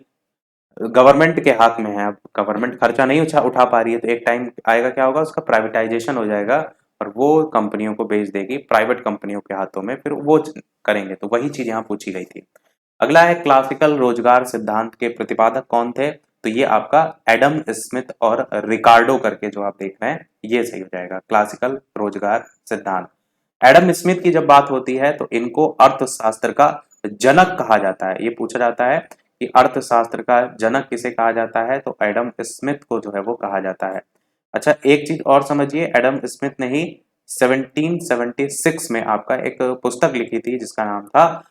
गवर्नमेंट के हाथ में है, अब गवर्नमेंट खर्चा नहीं उठा पा रही है, तो एक टाइम आएगा क्या होगा, उसका प्राइवेटाइजेशन हो जाएगा और वो कंपनियों को बेच देगी प्राइवेट कंपनियों के हाथों में, फिर वो करेंगे। तो वही चीज यहाँ पूछी गई थी। अगला है, क्लासिकल रोजगार सिद्धांत के प्रतिपादक कौन थे? तो ये आपका एडम स्मिथ और रिकार्डो करके जो आप देख रहे हैं, ये सही हो जाएगा, क्लासिकल रोजगार सिद्धांत। एडम स्मिथ की जब बात होती है तो इनको अर्थशास्त्र का जनक कहा जाता है। ये पूछा जाता है कि अर्थशास्त्र का जनक किसे कहा जाता है, तो एडम स्मिथ को जो है वो कहा जाता है। अच्छा, एक चीज और समझिए, एडम स्मिथ ने ही 1776 में आपका एक पुस्तक लिखी थी जिसका नाम था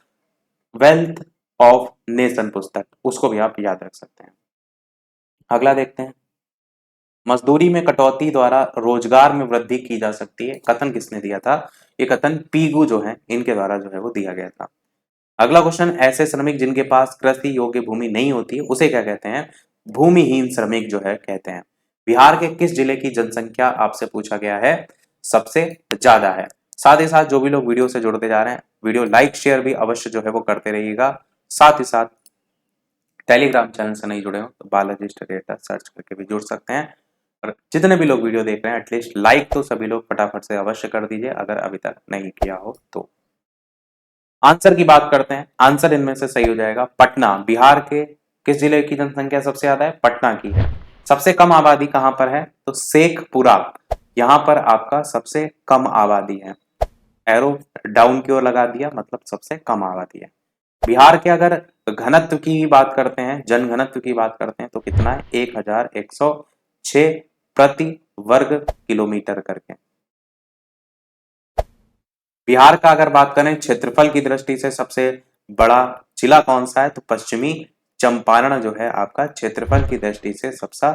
वेल्थ ऑफ नेशन पुस्तक, उसको भी आप याद रख सकते हैं। अगला देखते हैं, मजदूरी में कटौती द्वारा रोजगार में वृद्धि की जा सकती है, कथन किसने दिया था? ये कथन पीगू जो है इनके द्वारा जो है वो दिया गया था। अगला क्वेश्चन, ऐसे श्रमिक जिनके पास कृषि योग्य भूमि नहीं होती उसे क्या कहते हैं? भूमिहीन श्रमिक जो है कहते हैं। बिहार के किस जिले की जनसंख्या आपसे पूछा गया है सबसे ज्यादा है? साथ ही साथ जो भी लोग वीडियो से जुड़ते जा रहे हैं, वीडियो लाइक शेयर भी अवश्य जो है वो करते रहिएगा। साथ ही साथ टेलीग्राम चैनल से नहीं जुड़े हो तो बालाजी स्टडी सर्च करके भी जुड़ सकते हैं। और जितने भी लोग वीडियो देख रहे हैं एटलीस्ट लाइक तो सभी लोग फटाफट से अवश्य कर दीजिए अगर अभी तक नहीं किया हो तो। आंसर की बात करते हैं, आंसर इनमें से सही हो जाएगा पटना। बिहार के किस जिले की जनसंख्या सबसे ज्यादा है? पटना की है। सबसे कम आबादी कहां पर है? तो शेखपुरा, यहां पर आपका सबसे कम आबादी है। एरो डाउन की ओर लगा दिया, मतलब सबसे कम आबादी है। बिहार के अगर घनत्व की बात करते हैं, जन घनत्व की बात करते हैं, तो कितना है? 1106 प्रति वर्ग किलोमीटर करके। बिहार का अगर बात करें क्षेत्रफल की दृष्टि से सबसे बड़ा जिला कौन सा है? तो पश्चिमी चंपारण जो है आपका क्षेत्रफल की दृष्टि से सबसे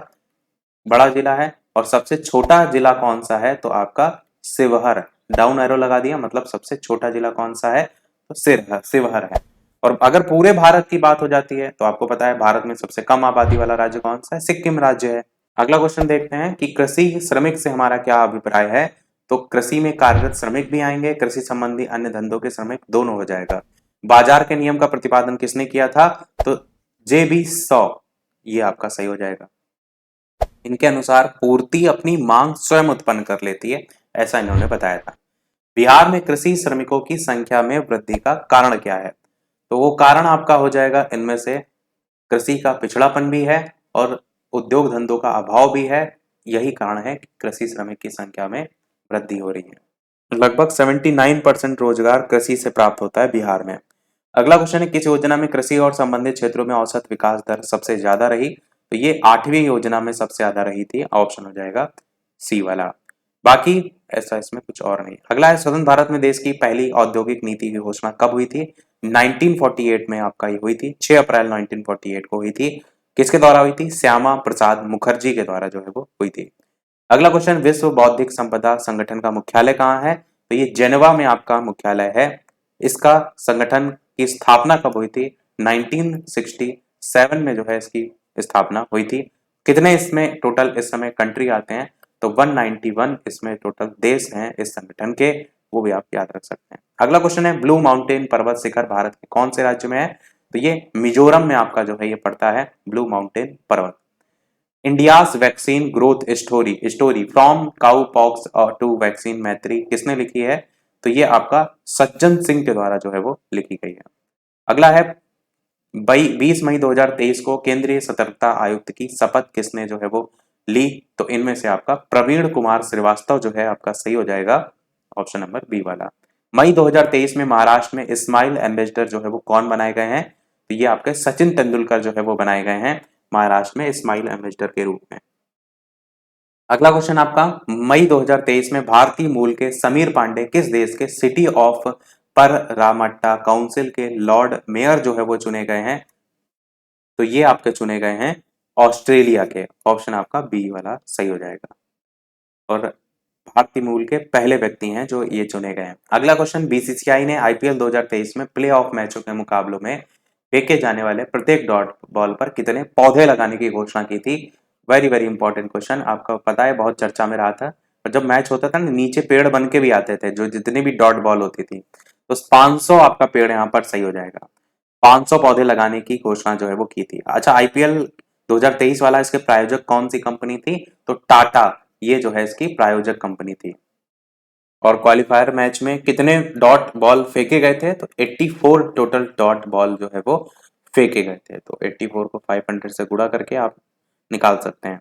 बड़ा जिला है। और सबसे छोटा जिला कौन सा है? तो आपका शिवहर, डाउन एरो लगा दिया, मतलब सबसे छोटा जिला कौन सा है? तो शिवहर है। और अगर पूरे भारत की बात हो जाती है तो आपको पता है भारत में सबसे कम आबादी वाला राज्य कौन सा है? सिक्किम राज्य है। अगला क्वेश्चन देखते हैं कि कृषि श्रमिक से हमारा क्या अभिप्राय है? तो कृषि में कार्यरत श्रमिक भी आएंगे, कृषि संबंधी अन्य धंधों के श्रमिक दोनों हो जाएगा। बाजार के नियम का प्रतिपादन किसने किया था? तो जेबी सॉ, ये आपका सही हो जाएगा। इनके अनुसार पूर्ति अपनी मांग स्वयं उत्पन्न कर लेती है, ऐसा इन्होंने बताया था। बिहार में कृषि श्रमिकों की संख्या में वृद्धि का कारण क्या है? तो वो कारण आपका हो जाएगा इनमें से कृषि का पिछड़ापन भी है और उद्योग धंधों का अभाव भी है, यही कारण है कि कृषि श्रमिक की संख्या में वृद्धि हो रही है। लगभग 79% रोजगार कृषि से प्राप्त होता है बिहार में। अगला क्वेश्चन है, किस योजना में कृषि और संबंधित क्षेत्रों में औसत विकास दर सबसे ज्यादा रही? तो ये 8वीं योजना में सबसे ज्यादा रही थी, ऑप्शन हो जाएगा सी वाला। बाकी ऐसा इसमें कुछ और नहीं। अगला है, स्वतंत्र भारत में देश की पहली औद्योगिक नीति की घोषणा कब हुई थी? 1948 में आपका ये हुई थी, 6 अप्रैल 1948 को हुई थी। किसके द्वारा हुई थी? श्यामा प्रसाद मुखर्जी के द्वारा जो है वो हुई थी। अगला क्वेश्चन, विश्व बौद्धिक संपदा संगठन का मुख्यालय कहाँ है? तो ये जेनेवा में आपका मुख्यालय है। इसका संगठन की स्थापना कब हुई थी? 1967 में जो है इसकी स्थापना हुई थी। कितने इसमें टोटल इस समय कंट्री आते हैं? तो 191 इसमें टोटल देश हैं इस संगठन के, वो भी आप याद रख सकते हैं। अगला क्वेश्चन है, ब्लू माउंटेन पर्वत शिखर भारत के कौन से राज्य में है? तो ये मिजोरम में आपका जो है ये पड़ता है ब्लू माउंटेन पर्वत। India's vaccine growth story from cow pox to vaccine Maitri किसने लिखी है? तो ये आपका सज्जन सिंह के द्वारा जो है वो लिखी गई है। अगला है, 20 मई 2023 को केंद्रीय सतर्कता आयुक्त की शपथ किसने जो है वो ली? तो इनमें से आपका प्रवीण कुमार श्रीवास्तव जो है आपका सही हो जाएगा, ऑप्शन नंबर बी वाला। मई 2023 में महाराष्ट्र में स्माइल एम्बेसडर जो है वो कौन बनाए गए हैं? तो ये आपके सचिन तेंदुलकर जो है वो बनाए गए हैं महाराष्ट्र में स्माइल एम्बेसडर के रूप में। अगला क्वेश्चन आपका, मई 2023 में भारतीय मूल के समीर पांडे किस देश के सिटी ऑफ पररामट्टा काउंसिल के लॉर्ड मेयर जो है वो चुने गए हैं? तो ये आपके चुने गए हैं ऑस्ट्रेलिया के, ऑप्शन आपका बी वाला सही हो जाएगा। और भारतीय मूल के पहले व्यक्ति हैं जो ये चुने गए हैं। अगला क्वेश्चन, बीसीसीआई ने आईपीएल 2023 में प्ले ऑफ मैचों के मुकाबलों में फेंके जाने वाले प्रत्येक डॉट बॉल पर कितने पौधे लगाने की घोषणा की थी? वेरी वेरी इंपॉर्टेंट क्वेश्चन, आपको पता है बहुत चर्चा में रहा था। और जब मैच होता था ना, नीचे पेड़ बन के भी आते थे जो जितनी भी डॉट बॉल होती थी, तो 500 आपका पेड़ यहाँ पर सही हो जाएगा। 500 पौधे लगाने की घोषणा जो है वो की थी। अच्छा, आईपीएल 2023 वाला इसके प्रायोजक कौन सी कंपनी थी? तो टाटा, ये जो है इसकी प्रायोजक कंपनी थी। और क्वालिफायर मैच में कितने डॉट बॉल फेंके गए थे? तो 84 टोटल डॉट बॉल जो है वो फेंके गए थे। तो 84 को 500 से गुणा करके आप निकाल सकते हैं।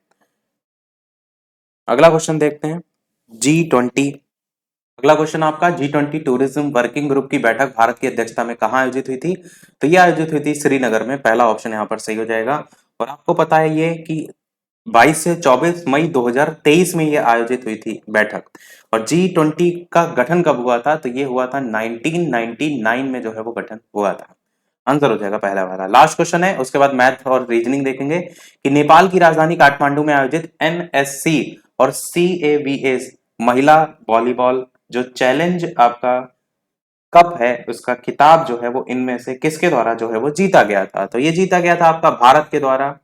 अगला क्वेश्चन देखते हैं, G20। अगला क्वेश्चन आपका, G20 टूरिज्म वर्किंग ग्रुप की बैठक भारत की अध्यक्षता में कहाँ आयोजित हुई थी? तो ये आयोजित हुई थी श्रीनगर में, पहला ऑप्शन यहाँ पर सही हो जाएगा। और आपको पता है ये कि 22 से 24 मई 2023 में ये आयोजित हुई थी बैठक। और G20 का गठन कब हुआ था? तो ये हुआ था 1999 में जो है वो गठन हुआ था। आंसर हो जाएगा पहला वाला। लास्ट क्वेश्चन है, उसके बाद मैथ और रीजनिंग देखेंगे कि नेपाल की राजधानी काठमांडू में आयोजित एनएससी और सीएवीएस महिला वॉलीबॉल जो चैलेंज आपका कप है, उसका खिताब जो है वो इनमें से किसके द्वारा जो है वो जीता गया था? तो ये जीता गया था आपका भारत के द्वारा,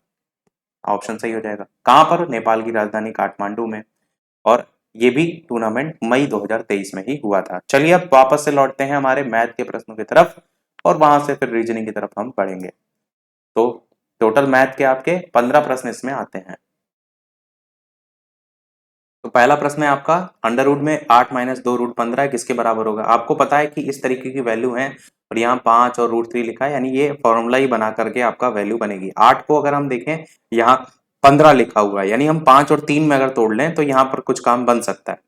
ऑप्शन सही हो जाएगा। कहां पर? नेपाल की राजधानी काठमांडू में। और ये भी टूर्नामेंट मई 2023 में ही हुआ था। चलिए अब वापस से लौटते हैं हमारे मैथ के प्रश्नों की तरफ और वहां से फिर रीजनिंग की तरफ हम पढ़ेंगे। तो टोटल मैथ के आपके 15 प्रश्न इसमें आते हैं। तो पहला प्रश्न है आपका, अंडर रूट में 8 माइनस 2 रूट 15 किसके बराबर होगा? आपको पता है कि इस तरीके की वैल्यू है और यहाँ 5 और रूट 3 लिखा है, यानी ये फॉर्मूला ही बना करके आपका वैल्यू बनेगी। 8 को अगर हम देखें, यहाँ 15 लिखा हुआ है, यानी हम 5 और 3 में अगर तोड़ लें तो यहाँ पर कुछ काम बन सकता है।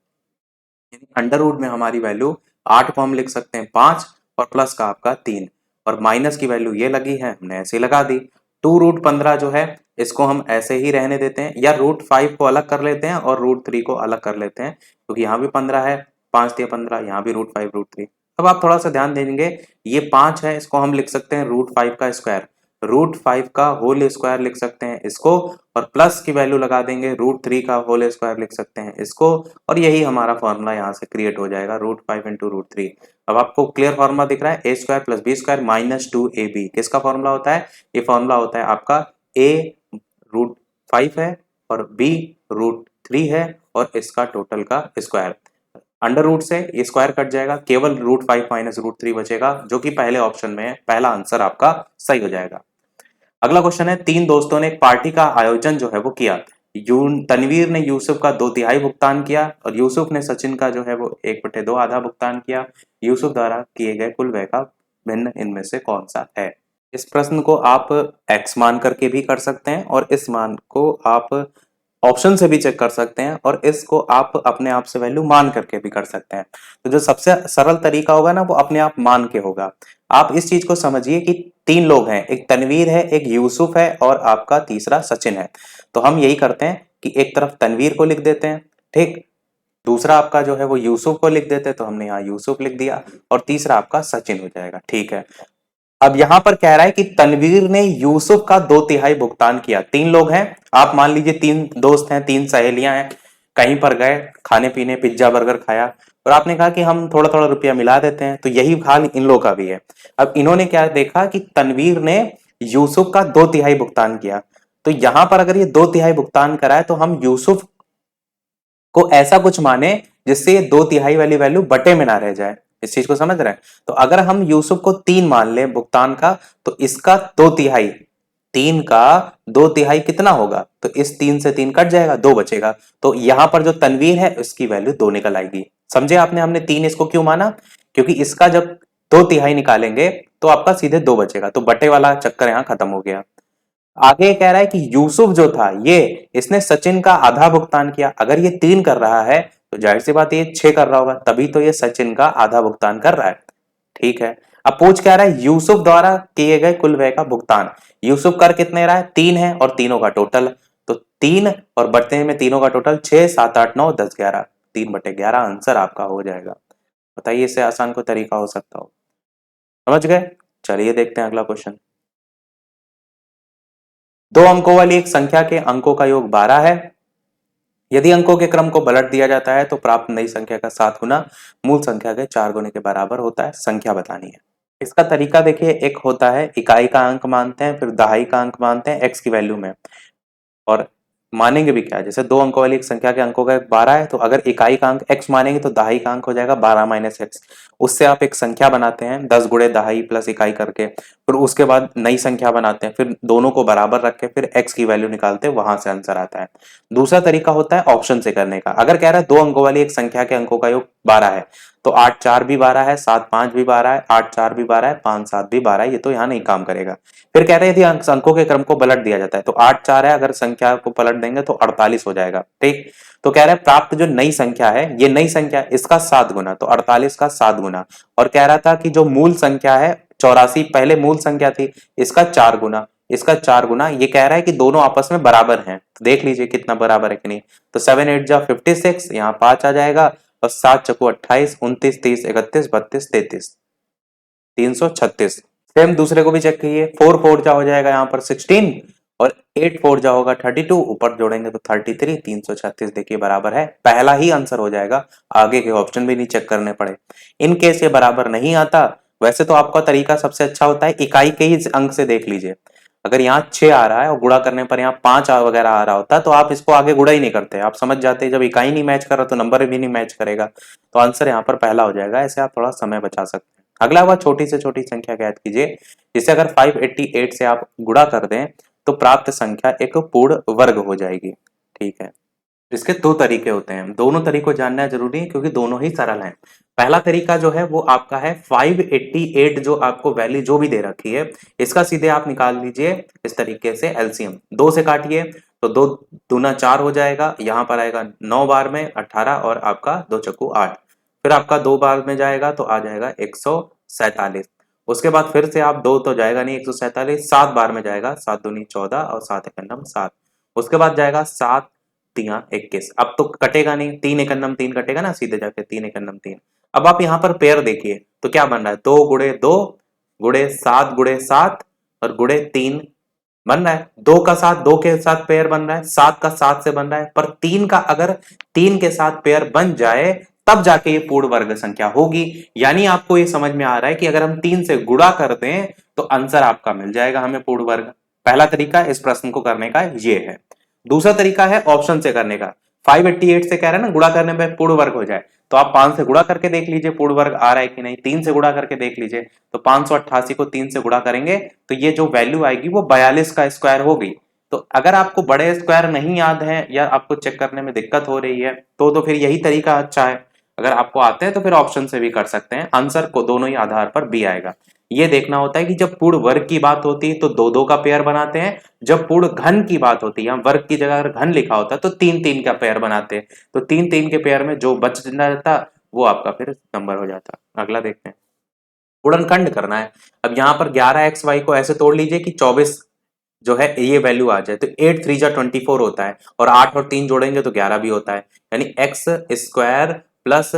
अंडर रूट में हमारी वैल्यू 8 को हम लिख सकते हैं 5 और प्लस का आपका 3, और माइनस की वैल्यू ये लगी है, हमने ऐसे लगा दी। 2 रूट 15 जो है इसको हम ऐसे ही रहने देते हैं, या रूट 5 को अलग कर लेते हैं और रूट 3 को अलग कर लेते हैं, क्योंकि यहाँ भी 15 है, 5 दिया 15, यहाँ भी रूट 5 रूट 3। अब आप थोड़ा सा ध्यान देंगे, ये 5 है, इसको हम लिख सकते हैं रूट 5 का स्क्वायर, रूट 5 का होल स्क्वायर लिख सकते हैं इसको, और प्लस की वैल्यू लगा देंगे, रूट 3 का होल स्क्वायर लिख सकते हैं इसको, और यही हमारा फॉर्मूला यहाँ से क्रिएट हो जाएगा, रूट 5 इंटू रूट 3। अब आपको क्लियर फॉर्मूला दिख रहा है, a square plus b square minus 2ab। किसका फॉर्मूला होता है? ये फॉर्मूला होता है आपका a रूट 5 है और b रूट 3 है और इसका टोटल का स्क्वायर। अंडर रूट से ये स्क्वायर कट जाएगा, केवल रूट 5 माइनस रूट 3 बचेगा, जो कि पहले ऑप्शन में है, पहला आंसर आपका सही हो जाएगा। अगला क्वेश्चन है, 3 दोस्तों ने एक पार्टी का आयोजन जो है वो किया। तनवीर ने यूसुफ का 2/3 भुगतान किया और यूसुफ ने सचिन का जो है वो 1/2 आधा भुगतान किया। यूसुफ द्वारा किए गए कुल व्यय का भिन्न इनमें से कौन सा है? इस प्रश्न को आप x मान करके भी कर सकते हैं और इस मान को आप ऑप्शन से भी चेक कर सकते हैं और इसको आप अपने आप से वैल्यू मान करके भी कर सकते हैं। तो जो सबसे सरल तरीका होगा ना वो अपने आप मान के होगा। आप इस चीज को समझिए कि 3 लोग हैं, एक तनवीर है, एक यूसुफ है और आपका तीसरा सचिन है। तो हम यही करते हैं कि एक तरफ तनवीर को लिख देते हैं, ठीक, दूसरा आपका जो है वो यूसुफ को लिख देते हैं, तो हमने यहाँ यूसुफ लिख दिया और तीसरा आपका सचिन हो जाएगा, ठीक है। अब यहां पर कह रहा है कि तनवीर ने यूसुफ का 2/3 भुगतान किया। 3 लोग हैं, आप मान लीजिए 3 दोस्त हैं, 3 सहेलियां हैं, कहीं पर गए खाने पीने, पिज्जा बर्गर खाया और आपने कहा कि हम थोड़ा थोड़ा रुपया मिला देते हैं, तो यही हाल इन लोगों का भी है। अब इन्होंने क्या देखा कि तनवीर ने यूसुफ का 2/3 भुगतान किया, तो यहां पर अगर ये 2/3 भुगतान करा है तो हम यूसुफ को ऐसा कुछ माने जिससे ये 2/3 वाली वैल्यू बटे में ना रह जाए। इस चीज को समझ रहे हैं? तो अगर हम यूसुफ को 3 मान ले भुगतान का, तो इसका 2/3, 3 का 2/3 कितना होगा? तो इस 3 से 3 कट जाएगा, 2 बचेगा। तो यहां पर जो तनवीर है उसकी वैल्यू 2 निकल आएगी। समझे आपने? हमने 3 इसको क्यों माना? क्योंकि इसका जब 2/3 निकालेंगे तो आपका सीधे 2 बचेगा, तो बटे वाला चक्कर यहां खत्म हो गया। आगे कह रहा है कि यूसुफ जो था ये इसने सचिन का आधा भुगतान किया। अगर ये 3 कर रहा है तो जाहिर सी बात ये 6 कर रहा होगा, तभी तो ये सचिन का आधा भुगतान कर रहा है, ठीक है। अब पूछ क्या रहा है? यूसुफ द्वारा किए गए कुल व्यय का भुगतान। यूसुफ कर कितने रहा है? 3 है और तीनों का टोटल, तो 3 और बढ़ते में तीनों का टोटल 6 7 8 9 10 11, 3/11 आंसर आपका हो जाएगा। बताइए इससे आसान कोई तरीका हो सकता हो? समझ गए? चलिए देखते हैं अगला क्वेश्चन। 2 अंकों वाली एक संख्या के अंकों का योग 12 है। यदि अंकों के क्रम को पलट दिया जाता है तो प्राप्त नई संख्या का 7 गुना मूल संख्या के 4 गुने के बराबर होता है। संख्या बतानी है। इसका तरीका देखिए, एक होता है इकाई का अंक मानते हैं, फिर दहाई का अंक मानते हैं एक्स की वैल्यू में, और मानेंगे भी क्या, जैसे 2 अंकों वाली एक संख्या के अंकों का एक 12 है, तो अगर इकाई का अंक x मानेंगे तो दहाई का अंक हो जाएगा 12 माइनस एक्स। उससे आप एक संख्या बनाते हैं 10 गुणे दहाई प्लस इकाई करके, फिर उसके बाद नई संख्या बनाते हैं, फिर दोनों को बराबर रख के फिर x की वैल्यू निकालते हैं, वहां से आंसर आता है। दूसरा तरीका होता है ऑप्शन से करने का। अगर कह रहा है 2 अंकों वाली एक संख्या के अंकों का योग 12 है, तो 8 4 भी 12 है, 7 5 भी 12 है, 8 4 भी 12 है, 5 7 भी 12 है, ये तो यहाँ नहीं काम करेगा। फिर कह रहे हैं यदि अंकों के क्रम को पलट दिया जाता है, तो 8 4 है, अगर संख्या को पलट देंगे तो 48 हो जाएगा, ठीक। तो कह रहा है प्राप्त जो नई संख्या है, ये नई संख्या इसका 7 गुना, तो 48 का 7 गुना, और कह रहा था कि जो मूल संख्या है 84 पहले मूल संख्या थी, इसका 4 गुना, इसका 4 गुना। ये कह रहा है कि दोनों आपस में बराबर हैं, तो देख लीजिए कितना बराबर है कि नहीं। तो 7 8 जा 56, यहाँ 5 आ जाएगा और 7 चौको 28, 29 30 31 32 33, 336। सेम दूसरे को भी चेक कीजिए, 4 4 जा हो जाएगा यहाँ पर 16 और 8 4 जा होगा 32, ऊपर जोड़ेंगे तो 33, 336 देखिए बराबर है, पहला ही आंसर हो जाएगा, आगे के ऑप्शन भी नहीं चेक करने पड़े। इन केस ये बराबर नहीं आता, वैसे तो आपका तरीका सबसे अच्छा होता है इकाई के ही अंक से देख लीजिए। अगर यहाँ 6 आ रहा है और गुणा करने पर यहाँ 5 वगैरह आ रहा होता तो आप इसको आगे गुणा ही नहीं करते, आप समझ जाते जब इकाई नहीं मैच कर रहा तो नंबर भी नहीं मैच करेगा, तो आंसर यहाँ पर पहला हो जाएगा। ऐसे आप थोड़ा समय बचा सकते हैं। अगला बात, छोटी से छोटी संख्या ज्ञात कीजिए, जिसे अगर 588 से आप गुणा कर दें तो प्राप्त संख्या एक पूर्ण वर्ग हो जाएगी, ठीक है। इसके 2 तरीके होते हैं, दोनों तरीकों जानना जरूरी है क्योंकि दोनों ही सरल हैं। पहला तरीका जो है वो आपका है 588, जो आपको वैल्यू जो भी दे रखी है इसका सीधे आप निकाल लीजिए इस तरीके से एलसीएम, 2 से काटिए तो 2 दूना 4 हो जाएगा, यहाँ पर आएगा 9 बार में 18 और आपका 2 चक्कू 8, फिर आपका 2 बार में जाएगा तो आ जाएगा 147, उसके बाद फिर से आप 2 तो जाएगा नहीं 147, 7 बार में जाएगा 7 दूनी 14 और 7 एकम 7, उसके बाद जाएगा 7 3 21, अब तो कटेगा नहीं, 3 एकन्नम 3 कटेगा ना सीधे जाके 3 एकन्नम 3। अब आप यहाँ पर पेयर देखिए तो क्या बन रहा है, 2 गुणे 2 गुणे 7 गुणे 7 और गुणे 3 बन रहा है, 2 का 7 2 के साथ पेयर बन रहा है, 7 का 7 से बन रहा है, पर 3 का अगर 3 के साथ पेयर बन जाए तब जाके ये पूर्ण वर्ग संख्या होगी। यानी आपको ये समझ में आ रहा है कि अगर हम 3 से गुणा कर दें तो आंसर आपका मिल जाएगा हमें पूर्ण वर्ग। पहला तरीका इस प्रश्न को करने का ये है। दूसरा तरीका है ऑप्शन से करने का। 588 से कह रहे हैं ना गुणा करने में पूर्ण वर्ग हो जाए, तो आप 5 से गुणा करके देख लीजिए पूर्ण वर्ग आ रहा है कि नहीं, 3 से गुणा करके देख लीजिए, तो 588 को 3 से गुणा करेंगे तो ये जो वैल्यू आएगी वो 42 का स्क्वायर होगी। तो अगर आपको बड़े स्क्वायर नहीं याद है या आपको चेक करने में दिक्कत हो रही है तो फिर यही तरीका अच्छा है। अगर आपको आते हैं तो फिर ऑप्शन से भी कर सकते हैं, आंसर को दोनों ही आधार पर बी आएगा। ये देखना होता है कि जब पूर्ण वर्ग की बात होती है तो दो दो का पेयर बनाते हैं, जब पूर्ण घन की बात होती है, वर्ग की जगह अगर घन लिखा होता है तो तीन तीन का पेयर बनाते हैं, तो तीन तीन के पेयर में जो बच जाता वो आपका फिर नंबर हो जाता। अगला देखते हैं, गुणनखंड करना है। अब यहाँ पर 11xy को ऐसे तोड़ लीजिए कि 24 जो है ये वैल्यू आ जाए, तो 8 3 जा 24 होता है, और 8 और 3 जोड़ेंगे तो 11 भी होता है, यानी एक्स स्क्वायर प्लस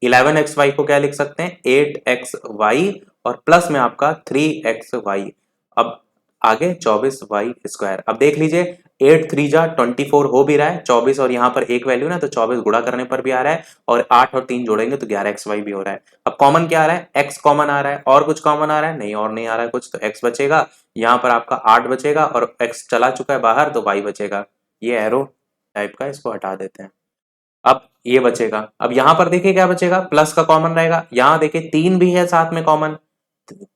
11xy को क्या लिख सकते हैं 8xy, और प्लस में आपका 3xy, अब आगे 24y²। अब देख लीजिए 8 3 जा 24 हो भी रहा है, 24 और यहाँ पर एक वैल्यू ना, तो 24 गुणा करने पर भी आ रहा है, और 8 और 3 जोड़ेंगे तो 11xy भी हो रहा है। अब कॉमन क्या आ रहा है, x कॉमन आ रहा है, और कुछ कॉमन आ रहा है नहीं, और नहीं आ रहा है कुछ, तो x बचेगा, यहाँ पर आपका 8 बचेगा, और x चला चुका है बाहर तो y बचेगा, ये एरो टाइप का, इसको हटा देते हैं। अब ये बचेगा, अब यहाँ पर देखिए क्या बचेगा, प्लस का कॉमन रहेगा, यहाँ देखिए 3 भी है साथ में कॉमन,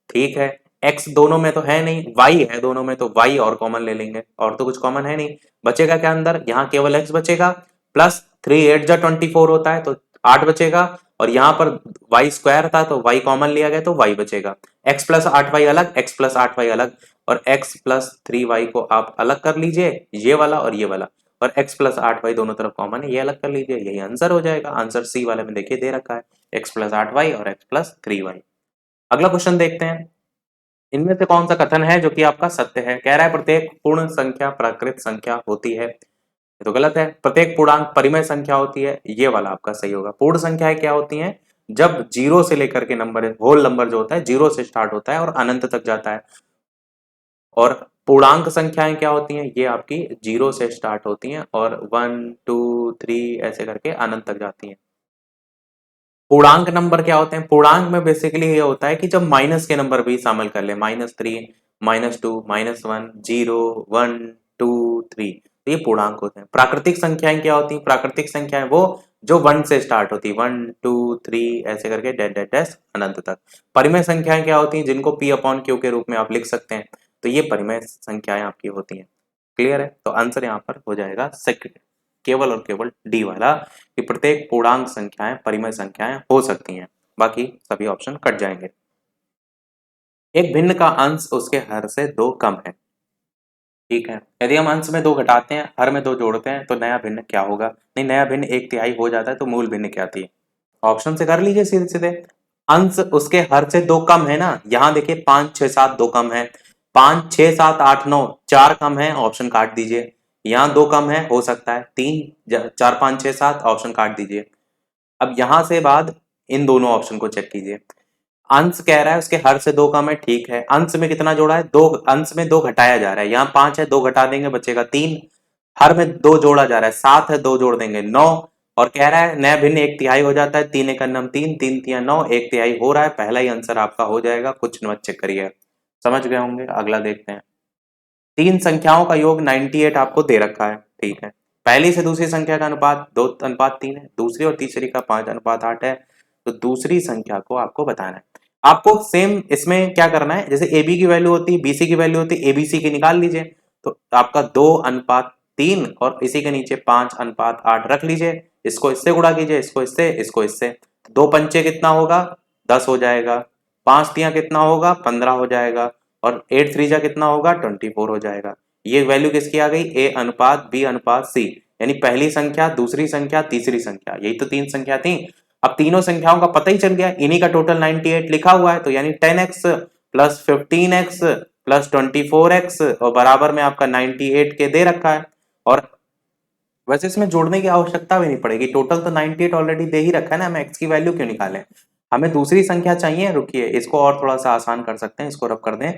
ठीक है, x दोनों में तो है नहीं, y है दोनों में, तो y और कॉमन ले लेंगे, और तो कुछ कॉमन है नहीं, बचेगा क्या अंदर, यहाँ केवल x बचेगा, प्लस 3 8 जा 24 होता है तो 8 बचेगा, और यहाँ पर y² था तो y कॉमन लिया गया तो y बचेगा, x प्लस 8y अलग, x प्लस 8y अलग, और x प्लस 3y को आप अलग कर लीजिए, ये वाला और ये वाला, और x प्लस 8y दोनों तरफ कॉमन है, ये अलग कर लीजिए, यही आंसर हो जाएगा। आंसर सी वाले में देखिए दे रखा है x प्लस 8y और x प्लस 3y। अगला क्वेश्चन देखते हैं, इनमें से कौन सा कथन है जो कि आपका सत्य है। कह रहा है प्रत्येक पूर्ण संख्या प्राकृत संख्या होती है, ये तो गलत है। प्रत्येक पूर्णांक परिमेय संख्या होती है, ये वाला आपका सही होगा। पूर्ण संख्याएं क्या होती हैं, जब जीरो से लेकर के नंबर, होल नंबर जो होता है जीरो से स्टार्ट होता है और अनंत तक जाता है, और पूर्णांक संख्याएं क्या होती हैं, ये आपकी जीरो से स्टार्ट होती हैं और 1 2 3 ऐसे करके अनंत तक जाती हैं। पूर्णांक नंबर क्या होते हैं, पूर्णांक में बेसिकली ये होता है कि जब माइनस के नंबर भी शामिल कर ले, -3 -2 -1 0 1 2 3, तो ये पूर्णांक होते हैं। प्राकृतिक संख्याएं क्या होती हैं, प्राकृतिक संख्याएं वो जो 1 से स्टार्ट होती है, 1 2 3 ऐसे करके डैश डैश डैश अनंत तक। परिमेय संख्याएं क्या होती हैं, जिनको p/q के रूप में आप लिख सकते हैं, तो ये परिमेय संख्याएं आपकी होती हैं। क्लियर है, तो आंसर यहाँ पर हो जाएगा सेकंड, केवल और केवल डी वाला, कि प्रत्येक पूर्णांक संख्याएं परिमेय संख्याएं हो सकती हैं, बाकी सभी ऑप्शन कट जाएंगे। एक भिन्न का अंश उसके हर से 2 कम है, ठीक है, यदि हम अंश में 2 घटाते हैं हर में 2 जोड़ते हैं तो नया भिन्न क्या होगा, नहीं नया भिन्न 1/3 हो जाता है, तो मूल भिन्न क्या थी, ऑप्शन से कर लीजिए सीधे सीधे। अंश उसके हर से 2 कम है ना, यहाँ देखिए 5 6 7 2 कम है, 5 6 7 8 9 4 कम है, ऑप्शन काट दीजिए। यहाँ 2 कम है, हो सकता है 3 4 5 6 7, ऑप्शन काट दीजिए। अब यहां से बाद इन दोनों ऑप्शन को चेक कीजिए, अंश कह रहा है उसके हर से 2 कम है, ठीक है, अंश में कितना जोड़ा है, 2, अंश में 2 घटाया जा रहा है, यहाँ 5 है 2 घटा देंगे बचेगा 3, हर में 2 जोड़ा जा रहा है, 7 है 2 जोड़ देंगे 9, और कह रहा है नया भिन्न 1/3 हो जाता है, 3 एकम 3 3 3 9 1/3 हो रहा है, पहला ही आंसर आपका हो जाएगा, कुछ मत चेक करिए, समझ गए होंगे। अगला देखते हैं, तीन संख्याओं का योग 98 आपको दे रखा है, ठीक है, पहली से दूसरी संख्या का अनुपात 2:3 है, दूसरी और तीसरी का 5:8 है, तो दूसरी संख्या को आपको बताना है। आपको सेम इसमें क्या करना है, जैसे ए बी की वैल्यू होती है, बीसी की वैल्यू होती है, एबीसी की निकाल लीजिए, तो आपका 2:3 और इसी के नीचे 5:8 रख लीजिए, इसको इससे गुणा कीजिए, इसको इससे, इसको इससे, 2 पंचे कितना होगा 10 हो जाएगा, 5 तियां कितना होगा 15 हो जाएगा, और 8 3 जा कितना होगा 24 हो जाएगा। ये वैल्यू किसकी आ गई, A/B/C, यानी पहली संख्या दूसरी संख्या तीसरी संख्या, यही तो तीन संख्या थी। अब तीनों संख्याओं का पता ही चल गया, इन्हीं का टोटल 98 लिखा हुआ है, तो यानी 10x plus 15x plus 24x और बराबर में आपका 98 के दे रखा है, और वैसे इसमें जोड़ने की आवश्यकता भी नहीं पड़ेगी, टोटल तो 98 ऑलरेडी दे ही रखा है ना, हम x की वैल्यू क्यों निकालें, हमें दूसरी संख्या चाहिए, रुकिए इसको और थोड़ा सा आसान कर सकते हैं, इसको रब कर दें,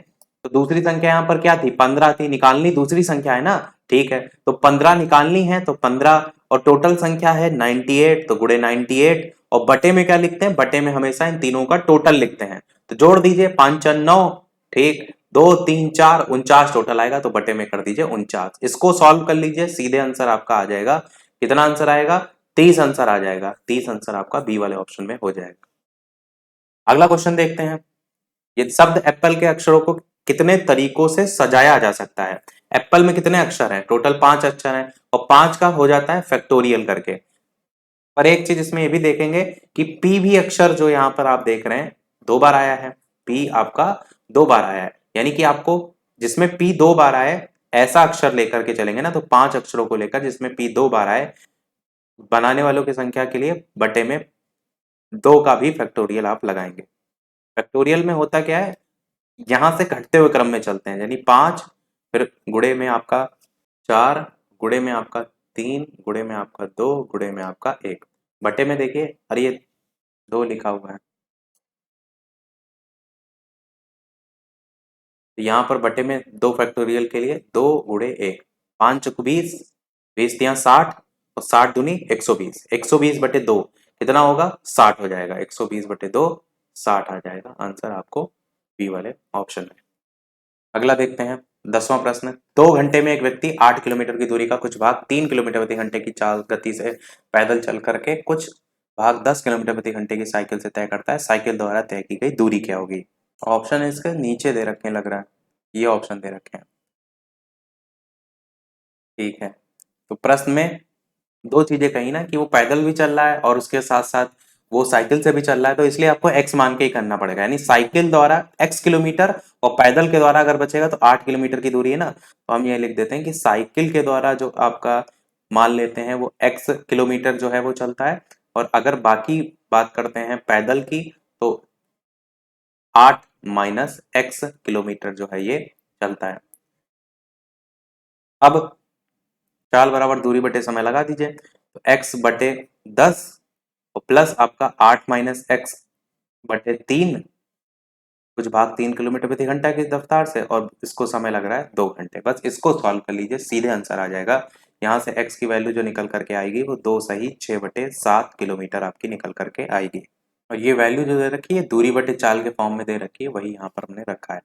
तो दूसरी संख्या यहाँ पर क्या थी 15 थी, निकालनी दूसरी संख्या है ना, ठीक है, तो 15 निकालनी है, तो 15 और टोटल संख्या है 98, तो गुणे 98, और बटे में क्या लिखते हैं, बटे में हमेशा इन तीनों का टोटल लिखते हैं, तो जोड़ दीजिए 5 4 9, ठीक, 2 3 4 49 टोटल आएगा, तो बटे में कर दीजिए 49, इसको सॉल्व कर लीजिए, सीधे आंसर आपका आ जाएगा, कितना आंसर आएगा 30 आंसर आ जाएगा, 30 आंसर आपका बी वाले ऑप्शन में हो जाएगा। अगला क्वेश्चन देखते हैं, ये शब्द एप्पल के अक्षरों को कितने तरीकों से सजाया जा सकता है, एप्पल में कितने अक्षर हैं, टोटल 5 अक्षर हैं, और 5 का हो जाता है फैक्टोरियल करके, पर एक चीज इसमें ये भी देखेंगे कि पी भी अक्षर जो यहाँ पर आप देख रहे हैं 2 बार आया है, P आपका 2 बार आया है, यानी कि आपको जिसमें P 2 बार आए ऐसा अक्षर लेकर के चलेंगे ना, तो 5 अक्षरों को लेकर जिसमें P 2 बार आए, बनाने वालों की संख्या के लिए बटे में 2 का भी फैक्टोरियल आप लगाएंगे। फैक्टोरियल में होता क्या है, यहां से घटते हुए क्रम में चलते हैं, यानी 5 फिर गुणे में आपका 4 गुणे में आपका 3 गुणे में आपका 2 गुणे में आपका 1 बटे में देखिए, अरे ये 2 लिखा हुआ है, तो यहाँ पर बटे में 2 फैक्टोरियल के लिए 2 गुणे 1, 5 चौक 20, 20 तिया 60 और 60 दूनी 120, 120 बटे 2 कितना होगा 60 हो जाएगा, 120 बटे 2 60 आ जाएगा। आंसर आपको बी वाले ऑप्शन में। अगला देखते हैं 10वां प्रश्न। 2 घंटे में एक व्यक्ति 8 किलोमीटर की दूरी का कुछ भाग 3 किलोमीटर प्रति घंटे की चाल गति से पैदल चल करके कुछ भाग 10 किलोमीटर प्रति घंटे की साइकिल से तय करता है, साइकिल द्वारा तय की गई दूरी क्या होगी? ऑप्शन इसके नीचे दे रखे हैं, लग रहा है ये ऑप्शन दे रखे हैं। ठीक है, तो प्रश्न में दो चीजें कही ना कि वो पैदल भी चल रहा है और उसके साथ साथ वो साइकिल से भी चल रहा है, तो इसलिए आपको x मान के ही करना पड़ेगा, यानी साइकिल द्वारा x किलोमीटर और पैदल के द्वारा अगर बचेगा तो 8 किलोमीटर की दूरी है ना, तो हम ये लिख देते हैं कि साइकिल के द्वारा जो आपका मान लेते हैं वो x किलोमीटर जो है वो चलता है, और अगर बाकी बात करते हैं पैदल की तो 8 माइनस x किलोमीटर जो है ये चलता है। अब चाल बराबर दूरी बटे समय लगा दीजिए, तो x बटे 10 और प्लस आपका 8 माइनस एक्स बटे 3 कुछ भाग 3 किलोमीटर प्रति घंटा की रफ्तार से, और इसको समय लग रहा है 2 घंटे। बस इसको सॉल्व कर लीजिए, सीधे आंसर आ जाएगा। यहाँ से x की वैल्यू जो निकल करके आएगी वो 2 सही 6 बटे 7 किलोमीटर आपकी निकल करके आएगी। और ये वैल्यू जो दे रखी है दूरी बटे चाल के फॉर्म में दे रखी है, वही यहाँ पर हमने रखा है।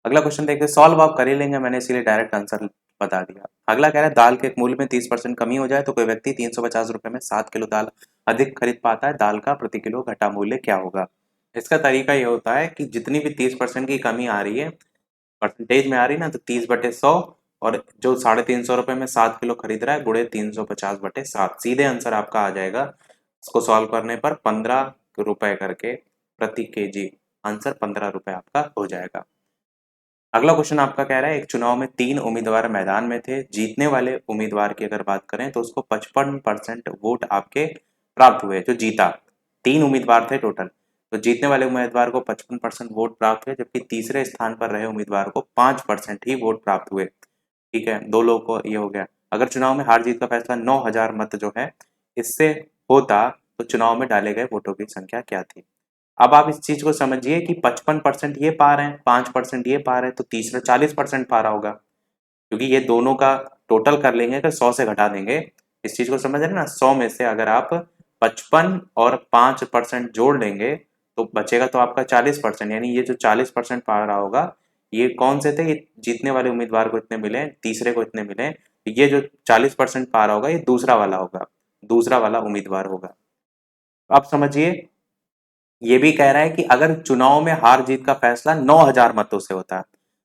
अगला क्वेश्चन देखते हैं, सॉल्व आप कर ही लेंगे, मैंने इसीलिए डायरेक्ट आंसर बता दिया। अगला कह रहा है दाल के मूल्य में 30% कमी हो जाए तो कोई व्यक्ति 350 रुपए में 7 किलो दाल अधिक खरीद पाता है, दाल का प्रति किलो घटा मूल्य क्या होगा? इसका तरीका ये होता है कि जितनी भी 30% की कमी आ रही है, परसेंटेज में आ रही है ना, तो 30/100, और जो 350 रुपए में 7 किलो खरीद रहा है गुणे 350/7, सीधे आंसर आपका आ जाएगा। इसको सॉल्व करने पर 15 रुपए करके प्रति केजी, आंसर 15 रुपए आपका हो जाएगा। अगला क्वेश्चन आपका कह रहा है एक चुनाव में 3 उम्मीदवार मैदान में थे, जीतने वाले उम्मीदवार की अगर बात करें तो उसको 55% वोट आपके प्राप्त हुए, जो जीता। 3 उम्मीदवार थे टोटल, तो जीतने वाले उम्मीदवार को 55% वोट प्राप्त हुए, जबकि तीसरे स्थान पर रहे उम्मीदवार को 5% ही वोट प्राप्त हुए। ठीक है, 2 लोगों को ये हो गया। अगर चुनाव में हार जीत का फैसला 9000 मत जो है इससे होता तो चुनाव में डाले गए वोटों की संख्या क्या थी? अब आप इस चीज को समझिए कि 55% ये पा रहे हैं, 5% ये पा रहे हैं, तो तीसरा 40% पा रहा होगा, क्योंकि ये दोनों का टोटल कर लेंगे तो 100 से घटा देंगे। इस चीज को समझ रहे हैं ना, 100 में से अगर आप 55 और 5% जोड़ लेंगे तो बचेगा तो आपका 40%, यानी ये जो 40% पा रहा होगा ये कौन से थे, ये जीतने वाले उम्मीदवार को इतने मिले, तीसरे को इतने मिले, ये जो 40% पा रहा होगा ये दूसरा वाला होगा, दूसरा वाला उम्मीदवार होगा। आप समझिए, ये भी कह रहा है कि अगर चुनाव में हार जीत का फैसला 9000 मतों से होता है,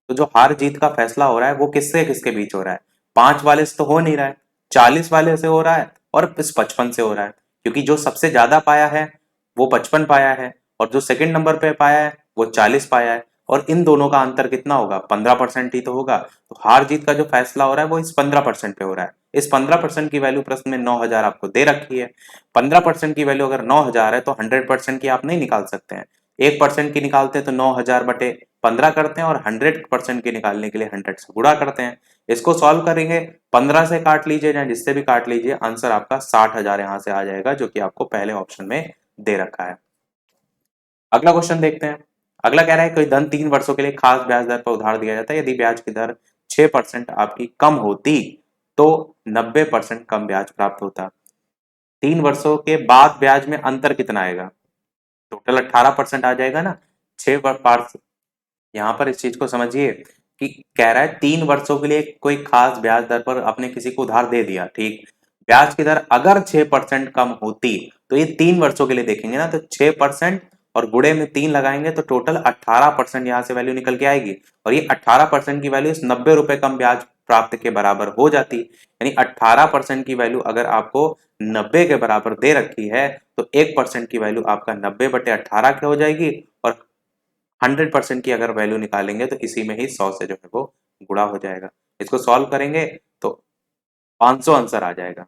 तो जो हार जीत का फैसला हो रहा है वो किससे किसके बीच हो रहा है? 5 वाले से तो हो नहीं रहा है, 40 वाले से हो रहा है और इस 55 से हो रहा है, क्योंकि जो सबसे ज्यादा पाया है वो 55 पाया है और जो सेकंड नंबर पे पाया है वो 40 पाया है, और इन दोनों का अंतर कितना होगा? 15% ही तो होगा। तो हार जीत का जो फैसला हो रहा है वो इस 15% पे हो रहा है। इस 15% की वैल्यू प्रश्न में 9000 आपको दे रखी है। 15% की वैल्यू अगर 9000 है तो 100% की आप नहीं निकाल सकते हैं। 1% की निकालते हैं तो 9000 बटे 15 करते हैं, और 100% की निकालने के लिए 100 से गुणा करते हैं। इसको सॉल्व करेंगे, 15 से काट लीजिए या जिससे भी काट लीजिए, आंसर आपका 60,000 यहां से आ जाएगा, जो कि आपको पहले ऑप्शन में दे रखा है। अगला क्वेश्चन देखते हैं। अगला कह रहा है कोई धन 3 वर्षों के लिए खास ब्याज दर पर उधार दिया जाता है, यदि ब्याज की दर 6% आपकी कम होती तो 90% कम ब्याज प्राप्त होता। 3 वर्षों के बाद ब्याज में अंतर कितना आएगा? टोटल 18% आ जाएगा ना। 6 यहाँ पर इस चीज को समझिए कि कह रहा है 3 वर्षों के लिए कोई खास ब्याज दर पर आपने किसी को उधार दे दिया, ठीक, ब्याज की दर अगर 6% कम होती, तो ये 3 वर्षों के लिए देखेंगे ना, तो 6% और गुणे में 3 लगाएंगे तो टोटल 18% यहाँ से वैल्यू निकल के आएगी, और ये 18% की वैल्यू इस 90 रुपए कम ब्याज प्राप्त के बराबर हो जाती। यानी 18% की वैल्यू अगर आपको 90 के बराबर दे रखी है तो 1% की वैल्यू आपका 90/18 की हो जाएगी, और 100% की अगर वैल्यू निकालेंगे तो इसी में ही 100 से जो है वो गुणा हो जाएगा। इसको सॉल्व करेंगे तो 500 आंसर आ जाएगा।